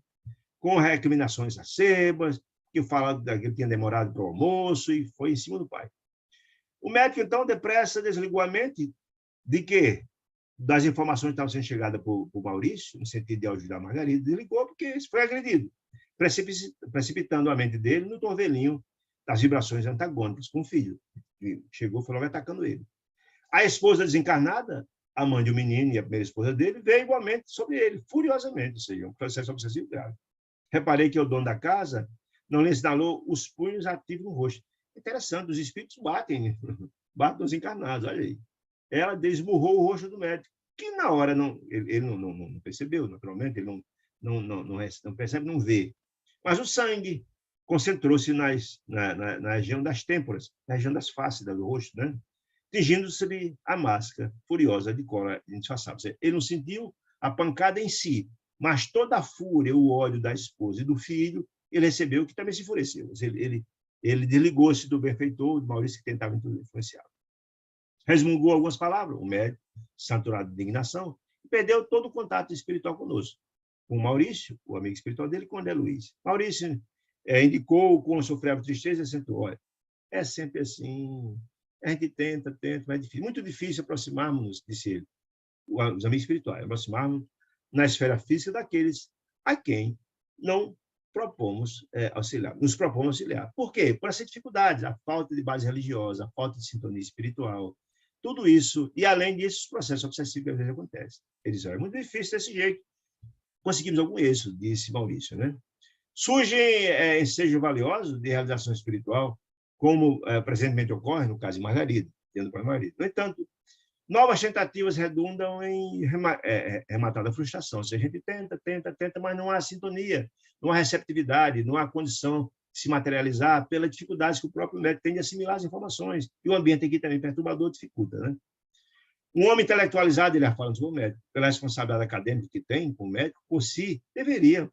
com recriminações acerbas, que fala que ele tinha demorado para o almoço e foi em cima do pai. O médico, então, depressa desligou a mente de quê? Das informações que estavam sendo chegadas por Maurício, no sentido de ajudar a Margarida, desligou porque foi agredido, precipitando a mente dele no torvelinho das vibrações antagônicas com o filho. E chegou, foi logo atacando ele. A esposa desencarnada, a mãe do menino e a primeira esposa dele, veio igualmente sobre ele, furiosamente, ou seja, um processo obsessivo grave. Reparei que o dono da casa não lhe instalou os punhos ativos no rosto. Interessante, os espíritos batem nos encarnados, olha aí. ela desmurrou o rosto do médico, que na hora ele não percebeu, naturalmente, ele não percebe, não vê. Mas o sangue concentrou-se na região das têmporas, na região das faces do rosto, né? Tingindo-se a máscara furiosa de cola indisfarçável. Ele não sentiu a pancada em si, mas toda a fúria, o ódio da esposa e do filho, ele recebeu, que também se enfureceu. Ele desligou-se do benfeitor, do Maurício, que tentava influenciá-lo. Resmungou algumas palavras, o médico, saturado de indignação, e perdeu todo o contato espiritual conosco. Com o Maurício, o amigo espiritual dele, com o André Luiz. Maurício indicou como sofreu tristeza e acentuou: olha, é sempre assim, a gente tenta, mas é difícil, muito difícil aproximarmos, disse ele, os amigos espirituais, aproximarmos na esfera física daqueles a quem não nos propomos auxiliar. Por quê? Por essa dificuldade, a falta de base religiosa, a falta de sintonia espiritual, tudo isso, e além disso, os processos obsessivos que às vezes acontecem. Ele diz: é muito difícil desse jeito. Conseguimos algum êxito, disse Maurício, né? Surgem ensejos valiosos de realização espiritual, como presentemente ocorre no caso de Margarida, tendo para Margarida. No entanto, novas tentativas redundam em rematada frustração. Ou seja, a gente tenta, mas não há sintonia, não há receptividade, não há condição de se materializar pelas dificuldades que o próprio médico tem de assimilar as informações. E o ambiente aqui também perturbador dificulta, né? Um homem intelectualizado, ele fala sobre o médico, pela responsabilidade acadêmica que tem com o médico, por si, deveria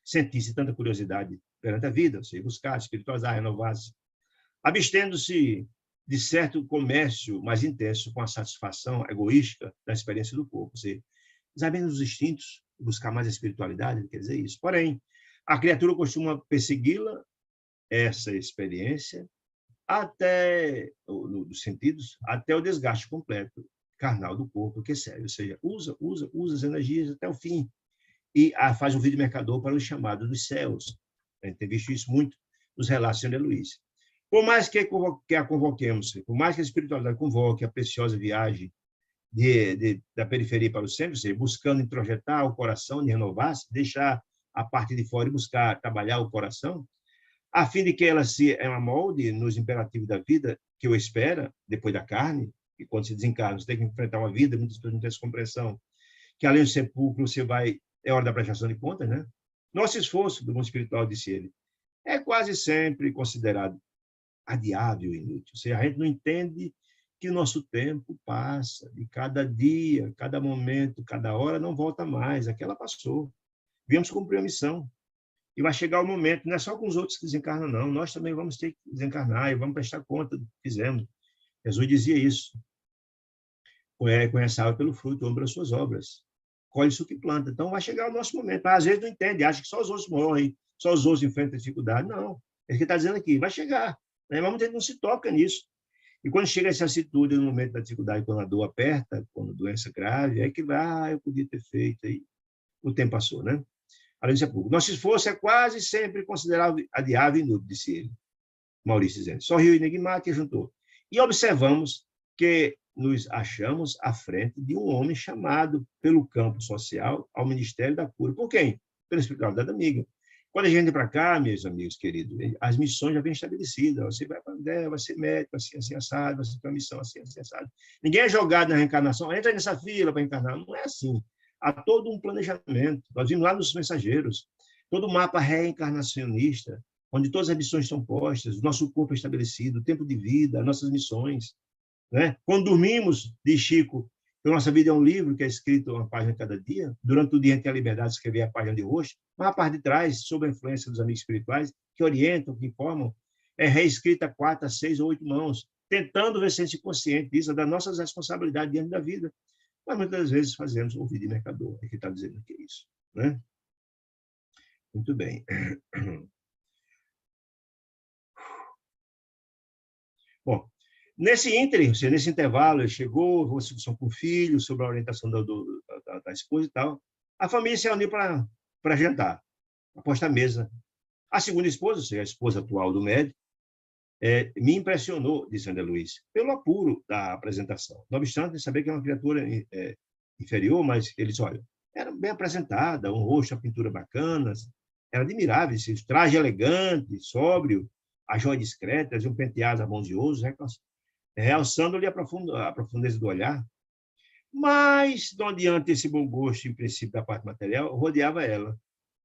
sentir-se tanta curiosidade perante a vida, ou seja, buscar, espiritualizar, renovar-se, abstendo-se de certo comércio mais intenso com a satisfação egoísta da experiência do corpo, ou seja, sabendo os instintos, buscar mais a espiritualidade, quer dizer isso. Porém, a criatura costuma persegui-la, essa experiência, até, nos sentidos, até o desgaste completo carnal do corpo, que é sério, ou seja, usa as energias até o fim e faz um vídeo mercador para o chamado dos céus. A gente tem visto isso muito nos relatos de André Luiz. Por mais que a convoquemos, por mais que a espiritualidade convoque a preciosa viagem da periferia para o centro, ou seja, buscando introjetar o coração, de renovar-se, deixar a parte de fora e buscar trabalhar o coração, a fim de que ela se amolde nos imperativos da vida que o espera depois da carne, e quando se desencarna, você tem que enfrentar uma vida, muitas pessoas não têm essa compreensão, que além do sepulcro você é hora da prestação de contas, né? Nosso esforço do mundo espiritual, disse ele, é quase sempre considerado adiável e inútil. Ou seja, a gente não entende que o nosso tempo passa, e cada dia, cada momento, cada hora não volta mais, aquela passou. Viemos cumprir a missão. E vai chegar o momento, não é só com os outros que desencarnam, não, nós também vamos ter que desencarnar e vamos prestar conta do que fizemos. Jesus dizia isso. Conhece a árvore pelo fruto, o homem pelas suas obras. Colhe isso que planta. Então vai chegar o nosso momento. Mas, às vezes não entende, acha que só os outros morrem, só os outros enfrentam dificuldade. Não, é o que está dizendo aqui, vai chegar. Né? Mas muita gente não se toca nisso. E quando chega essa atitude no momento da dificuldade, quando a dor aperta, quando a doença grave, é que eu podia ter feito, aí o tempo passou, né? Além disso, nosso esforço é quase sempre considerado adiável e inútil, disse ele, Maurício dizendo. Sorriu enigmático e juntou. E observamos que nos achamos à frente de um homem chamado pelo campo social ao Ministério da Cura. Por quem? Pela espiritualidade amiga. Quando a gente vem para cá, meus amigos queridos, as missões já vêm estabelecidas. Você vai para vai ser médico, assim assado, vai ser uma missão assim assado. Ninguém é jogado na reencarnação. Entra nessa fila para encarnar. Não é assim. Há todo um planejamento. Nós vimos lá nos Mensageiros, todo o mapa reencarnacionista, onde todas as missões estão postas, o nosso corpo é estabelecido, o tempo de vida, as nossas missões. Né? Quando dormimos, diz Chico, que a nossa vida é um livro que é escrito uma página cada dia, durante o dia a gente tem a liberdade de escrever a página de hoje, mas a parte de trás, sob a influência dos amigos espirituais, que orientam, que informam, é reescrita a 4, 6 ou 8 mãos, tentando ver se a gente é consciente disso, das nossas responsabilidades diante da vida. Mas muitas vezes fazemos o vídeo mercador, é que está dizendo que é isso. Né? Muito bem. Bom, nesse ínterim, nesse intervalo, ele chegou, uma discussão com o filho sobre a orientação da esposa e tal. A família se reuniu para jantar, aposta a mesa. A segunda esposa, ou seja, a esposa atual do médico, me impressionou, disse André Luiz, pelo apuro da apresentação. Não obstante, saber que é uma criatura inferior, mas ele disse, olha, era bem apresentada, um rosto, a pintura bacana, era admirável, esse traje elegante, sóbrio, a joia discreta, um penteado harmonioso, realçando-lhe a profundeza do olhar. Mas, não adianta esse bom gosto, em princípio, da parte material, rodeava ela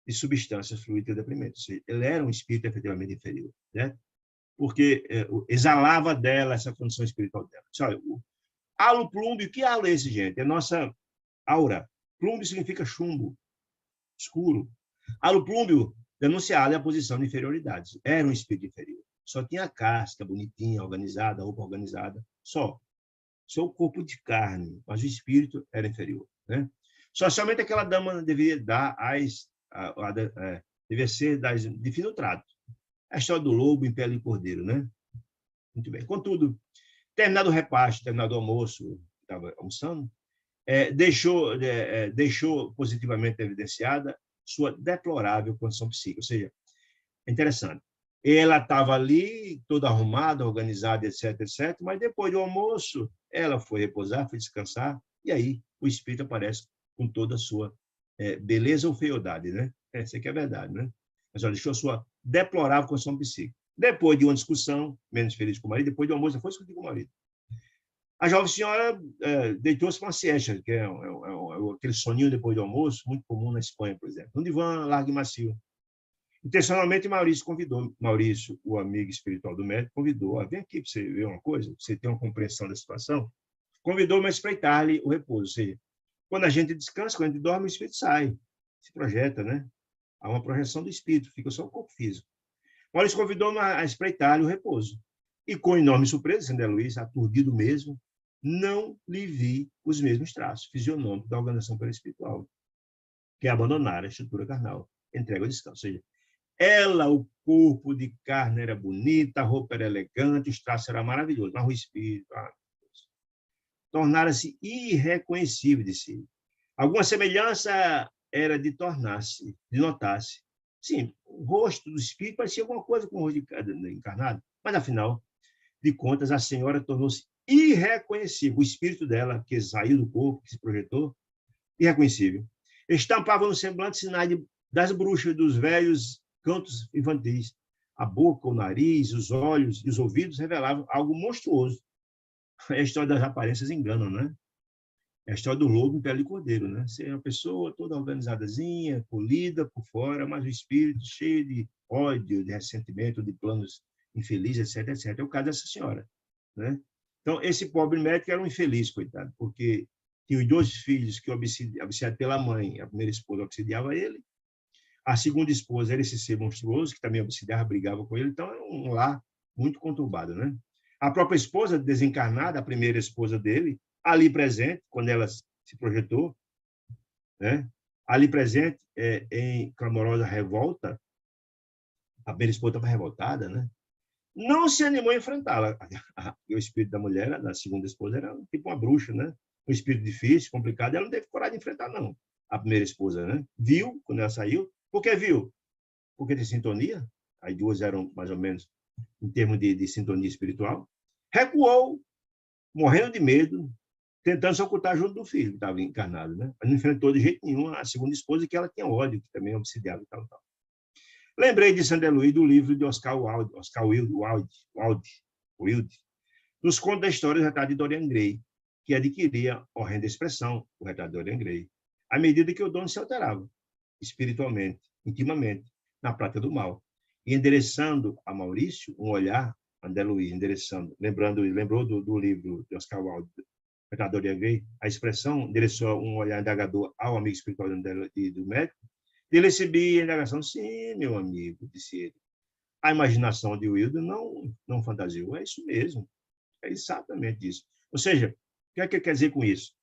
de substâncias fluídicas e deprimentes. Ou seja, ele era um espírito efetivamente inferior, né? Porque exalava dela essa condição espiritual dela. Olha, o halo plúmbio, que halo é esse, gente? É nossa aura. Plúmbio significa chumbo, escuro. Halo plúmbio denunciava a posição de inferioridade. Era um espírito inferior. Só tinha a casca bonitinha, organizada, roupa organizada, só. Seu corpo de carne, mas o espírito era inferior, né? Socialmente, aquela dama deveria dar devia ser de fino trato. A história do lobo em pele de cordeiro, né? Muito bem. Contudo, terminado o repasto, terminado o almoço, estava almoçando, deixou positivamente evidenciada sua deplorável condição psíquica. Ou seja, é interessante. Ela estava ali, toda arrumada, organizada, etc., etc., mas depois do almoço, ela foi repousar, foi descansar, e aí o espírito aparece com toda a sua beleza ou fealdade, né? Essa aqui é a verdade, né? Mas ela deixou a sua deplorável condição psíquica. Depois de uma discussão, menos feliz com o marido, depois do almoço, ela foi discutir com o marido. A jovem senhora deitou-se para uma siesta, que é aquele soninho depois do almoço, muito comum na Espanha, por exemplo. Um divã largo e macio. Intencionalmente, Maurício, o amigo espiritual do médico, convidou, vem aqui para você ver uma coisa, para você ter uma compreensão da situação, convidou-me a espreitar-lhe o repouso. Ou seja, quando a gente descansa, quando a gente dorme, o espírito sai, se projeta, né? Há uma projeção do espírito, fica só o corpo físico. Maurício convidou-me a espreitar-lhe o repouso. E, com enorme surpresa, André Luiz, aturdido mesmo, não lhe vi os mesmos traços fisionômicos da organização perispiritual, que é abandonar a estrutura carnal, entrega ao descanso. Ou seja, ela, o corpo de carne era bonita, a roupa era elegante, os traços eram maravilhosos, mas o espírito tornara-se irreconhecível de si. Alguma semelhança era de notar-se. Sim, o rosto do espírito parecia alguma coisa com o rosto de encarnado, mas, afinal de contas, a senhora tornou-se irreconhecível. O espírito dela, que saiu do corpo, que se projetou, irreconhecível. Estampava no semblante sinais das bruxas, dos velhos cantos infantis. A boca, o nariz, os olhos e os ouvidos revelavam algo monstruoso. A história das aparências engana, né? É a história do lobo em pele de cordeiro, né? Você é uma pessoa toda organizadazinha, polida por fora, mas o espírito cheio de ódio, de ressentimento, de planos infelizes, etc., etc. É o caso dessa senhora, né? Então, esse pobre médico era um infeliz, coitado, porque tinha os 2 filhos que obsediados pela mãe, a primeira esposa obsediava ele, a segunda esposa era esse ser monstruoso, que também obsediava, brigava com ele, então era um lar muito conturbado, né? A própria esposa desencarnada, a primeira esposa dele, ali presente, quando ela se projetou, né? Ali presente, em clamorosa revolta, a primeira esposa estava revoltada, né? Não se animou a enfrentá-la. O espírito da mulher, da segunda esposa, era tipo uma bruxa, né? Um espírito difícil, complicado, ela não teve coragem de enfrentar, não. A primeira esposa, né? Viu, quando ela saiu. Por que viu? Porque de sintonia, as duas eram mais ou menos em termos de sintonia espiritual, recuou, morrendo de medo, tentando se ocultar junto do filho, que estava encarnado, né? Mas não enfrentou de jeito nenhum a segunda esposa, que ela tinha ódio, que também obsidiava e tal, tal. Lembrei de André Luiz do livro de Oscar Wilde, nos contos da história do retrato de Dorian Gray, que adquiria horrenda expressão, o retrato de Dorian Gray, à medida que o dono se alterava, espiritualmente, intimamente, na prática do mal, e endereçando a Maurício um olhar, André Luiz, lembrou do livro de Oscar Wilde, retrato de Dorian Gray, a expressão endereçou um olhar indagador ao amigo espiritual do médico. Ele recebia a indagação, sim, meu amigo, disse ele. A imaginação de Wilde não fantasiou, é isso mesmo, é exatamente isso. Ou seja, o que é que quer dizer com isso?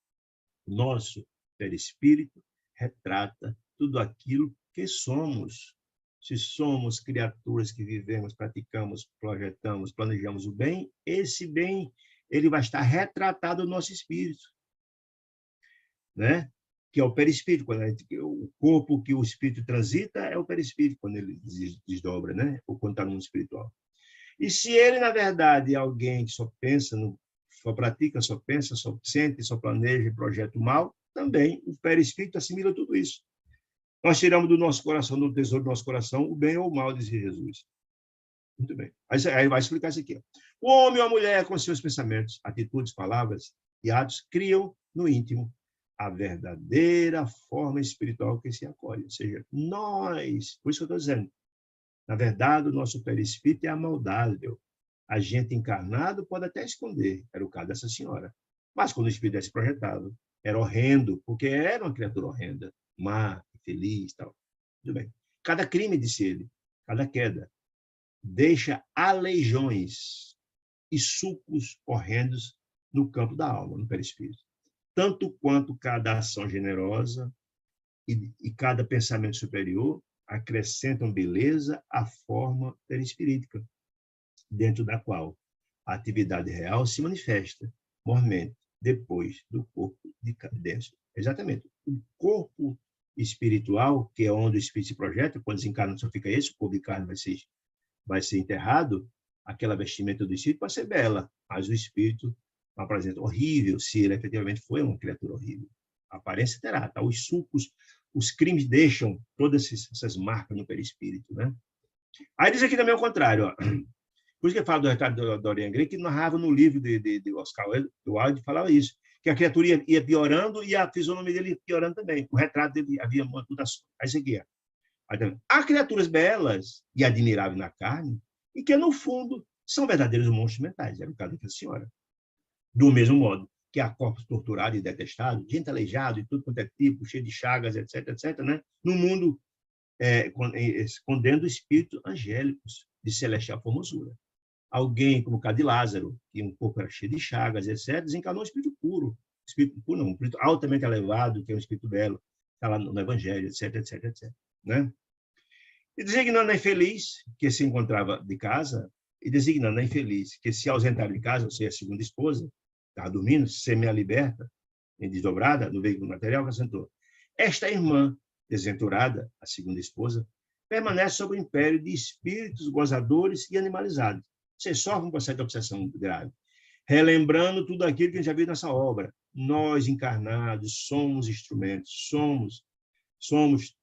Nosso perispírito retrata tudo aquilo que somos. Se somos criaturas que vivemos, praticamos, projetamos, planejamos o bem, esse bem ele vai estar retratado no nosso espírito, né? Que é o perispírito, o corpo que o espírito transita é o perispírito, quando ele desdobra, né? Ou quando está no mundo espiritual. E se ele, na verdade, é alguém que só pensa, só pratica, só pensa, só sente, só planeja e projeta o mal, também o perispírito assimila tudo isso. Nós tiramos do nosso coração, do tesouro do nosso coração, o bem ou o mal, dizia Jesus. Muito bem. Aí vai explicar isso aqui. O homem ou a mulher, com seus pensamentos, atitudes, palavras e atos, criam no íntimo a verdadeira forma espiritual que se acolhe. Ou seja, nós, por isso que eu estou dizendo, na verdade, o nosso perispírito é amaldável. A gente encarnado pode até esconder, era o caso dessa senhora. Mas quando o espírito é projetado, era horrendo, porque era uma criatura horrenda, má, infeliz, tal. Tudo bem. Cada crime, disse ele, cada queda, deixa aleijões e sucos horrendos no campo da alma, no perispírito. Tanto quanto cada ação generosa e cada pensamento superior acrescentam beleza à forma perispirítica, dentro da qual a atividade real se manifesta, mormente, depois do corpo de denso. Exatamente. O corpo espiritual, que é onde o espírito se projeta, quando desencarna só fica esse, o corpo de carne vai ser enterrado, aquela vestimenta do espírito pode ser bela, mas o espírito apresenta horrível, se ele efetivamente foi uma criatura horrível. A aparência terá, tá? Os sucos, os crimes deixam todas essas marcas no perispírito, né? Aí diz aqui também o contrário, ó. Por isso que eu falo do Ricardo Dorian Gray, que narrava no livro de Oscar Wilde, falava isso, que a criatura ia piorando e a fisionomia dele ia piorando também. O retrato dele havia uma mutação. Aí seguia. Há criaturas belas e admiráveis na carne e que, no fundo, são verdadeiros monstros mentais. Era o caso daquela senhora. Do mesmo modo que há corpos torturados e detestados, gente aleijada e tudo quanto é tipo, cheio de chagas, etc., né? No mundo, escondendo espíritos angélicos de celestial formosura. Alguém, como o caso de Lázaro, que um corpo era cheio de chagas, etc., desencarnou um espírito puro. Espírito puro não, um espírito altamente elevado, que é um espírito belo, está lá no Evangelho, etc., né? E designando a infeliz, que se encontrava de casa, e designando a infeliz, que se ausentara de casa, ou seja, a segunda esposa, estava dormindo, semi-liberta, desdobrada, no veículo material, acrescentou. Esta irmã, desventurada, a segunda esposa, permanece sob o império de espíritos gozadores e animalizados. Você sofre um processo de obsessão grave. Relembrando tudo aquilo que a gente já viu nessa obra. Nós, encarnados, somos instrumentos, somos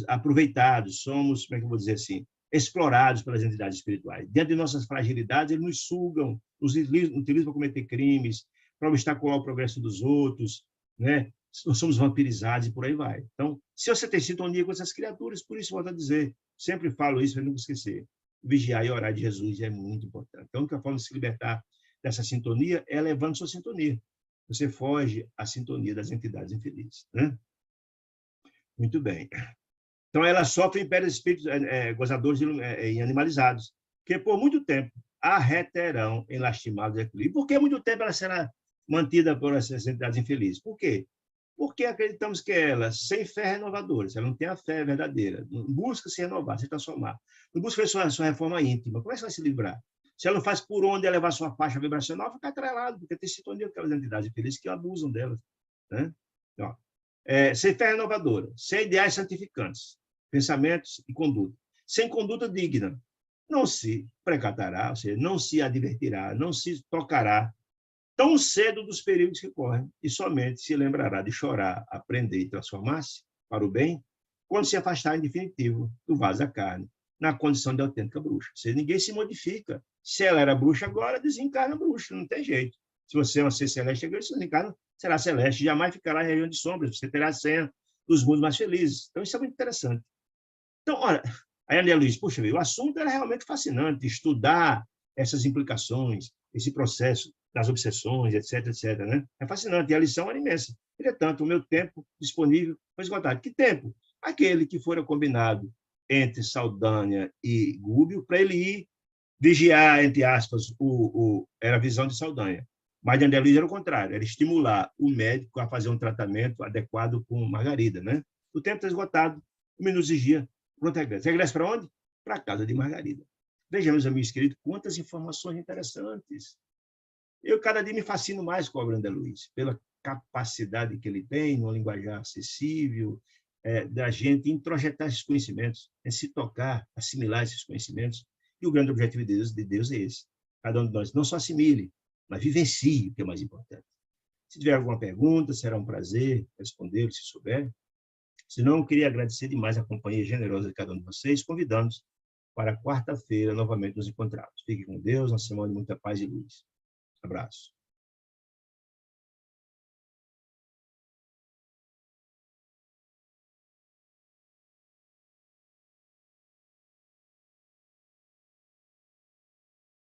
aproveitados, somos, como é que eu vou dizer assim, explorados pelas entidades espirituais. Dentro de nossas fragilidades, eles nos sugam, nos utilizam para cometer crimes, para obstacular o progresso dos outros, né? Nós somos vampirizados e por aí vai. Então, se você tem sintonia com essas criaturas, por isso volto a dizer, sempre falo isso para nunca esquecer, vigiar e orar de Jesus é muito importante. Então, a única forma de se libertar dessa sintonia é levando sua sintonia. Você foge à sintonia das entidades infelizes, né? Muito bem. Então, ela sofre impérios de espíritos gozadores e animalizados, que por muito tempo a reterão em lastimados equilíbrios. Por que muito tempo ela será mantida por essas entidades infelizes? Por quê? Porque acreditamos que ela, sem fé renovadora, se ela não tem a fé verdadeira, não busca se renovar, se transformar, não busca sua reforma íntima, como é que você vai se livrar? Se ela não faz por onde elevar sua faixa vibracional, fica atrelado, porque tem sintonia com aquelas entidades infelizes que abusam delas, né? Então, sem fé renovadora, sem ideais santificantes, pensamentos e conduta. Sem conduta digna, não se precatará, ou seja, não se advertirá, não se tocará tão cedo dos perigos que correm e somente se lembrará de chorar, aprender e transformar-se para o bem quando se afastar em definitivo do vaso da carne, na condição de autêntica bruxa. Ou seja, ninguém se modifica. Se ela era bruxa agora, desencarna bruxa, não tem jeito. Se você é um ser celeste, agora você desencarna, será celeste, jamais ficará em região de sombras, você terá a senha dos mundos mais felizes. Então, isso é muito interessante. Então, olha, aí a André Luiz, puxa, o assunto era realmente fascinante, estudar essas implicações, esse processo das obsessões, etc., né? É fascinante, e a lição era imensa. Entretanto, o meu tempo disponível foi esgotado. Que tempo? Aquele que fora combinado entre Saldanha e Gúbio, para ele ir vigiar, entre aspas, era a visão de Saldanha. Mas de André Luiz era o contrário, era estimular o médico a fazer um tratamento adequado com Margarida, né? O tempo está esgotado, o minuto exigia. Pronto, regressa. Regressa para onde? Para a casa de Margarida. Vejamos, amigos queridos, quantas informações interessantes. Eu, cada dia, me fascino mais com a obra de André Luiz, pela capacidade que ele tem, numa linguajar acessível, da gente introjetar esses conhecimentos, se tocar, assimilar esses conhecimentos. E o grande objetivo de Deus é esse. Cada um de nós não só assimile, mas vivencie, o que é mais importante. Se tiver alguma pergunta, será um prazer responder, se souber. Se não, eu queria agradecer demais a companhia generosa de cada um de vocês, convidando-os para quarta-feira novamente nos encontrarmos. Fique com Deus, uma semana de muita paz e luz. Abraço.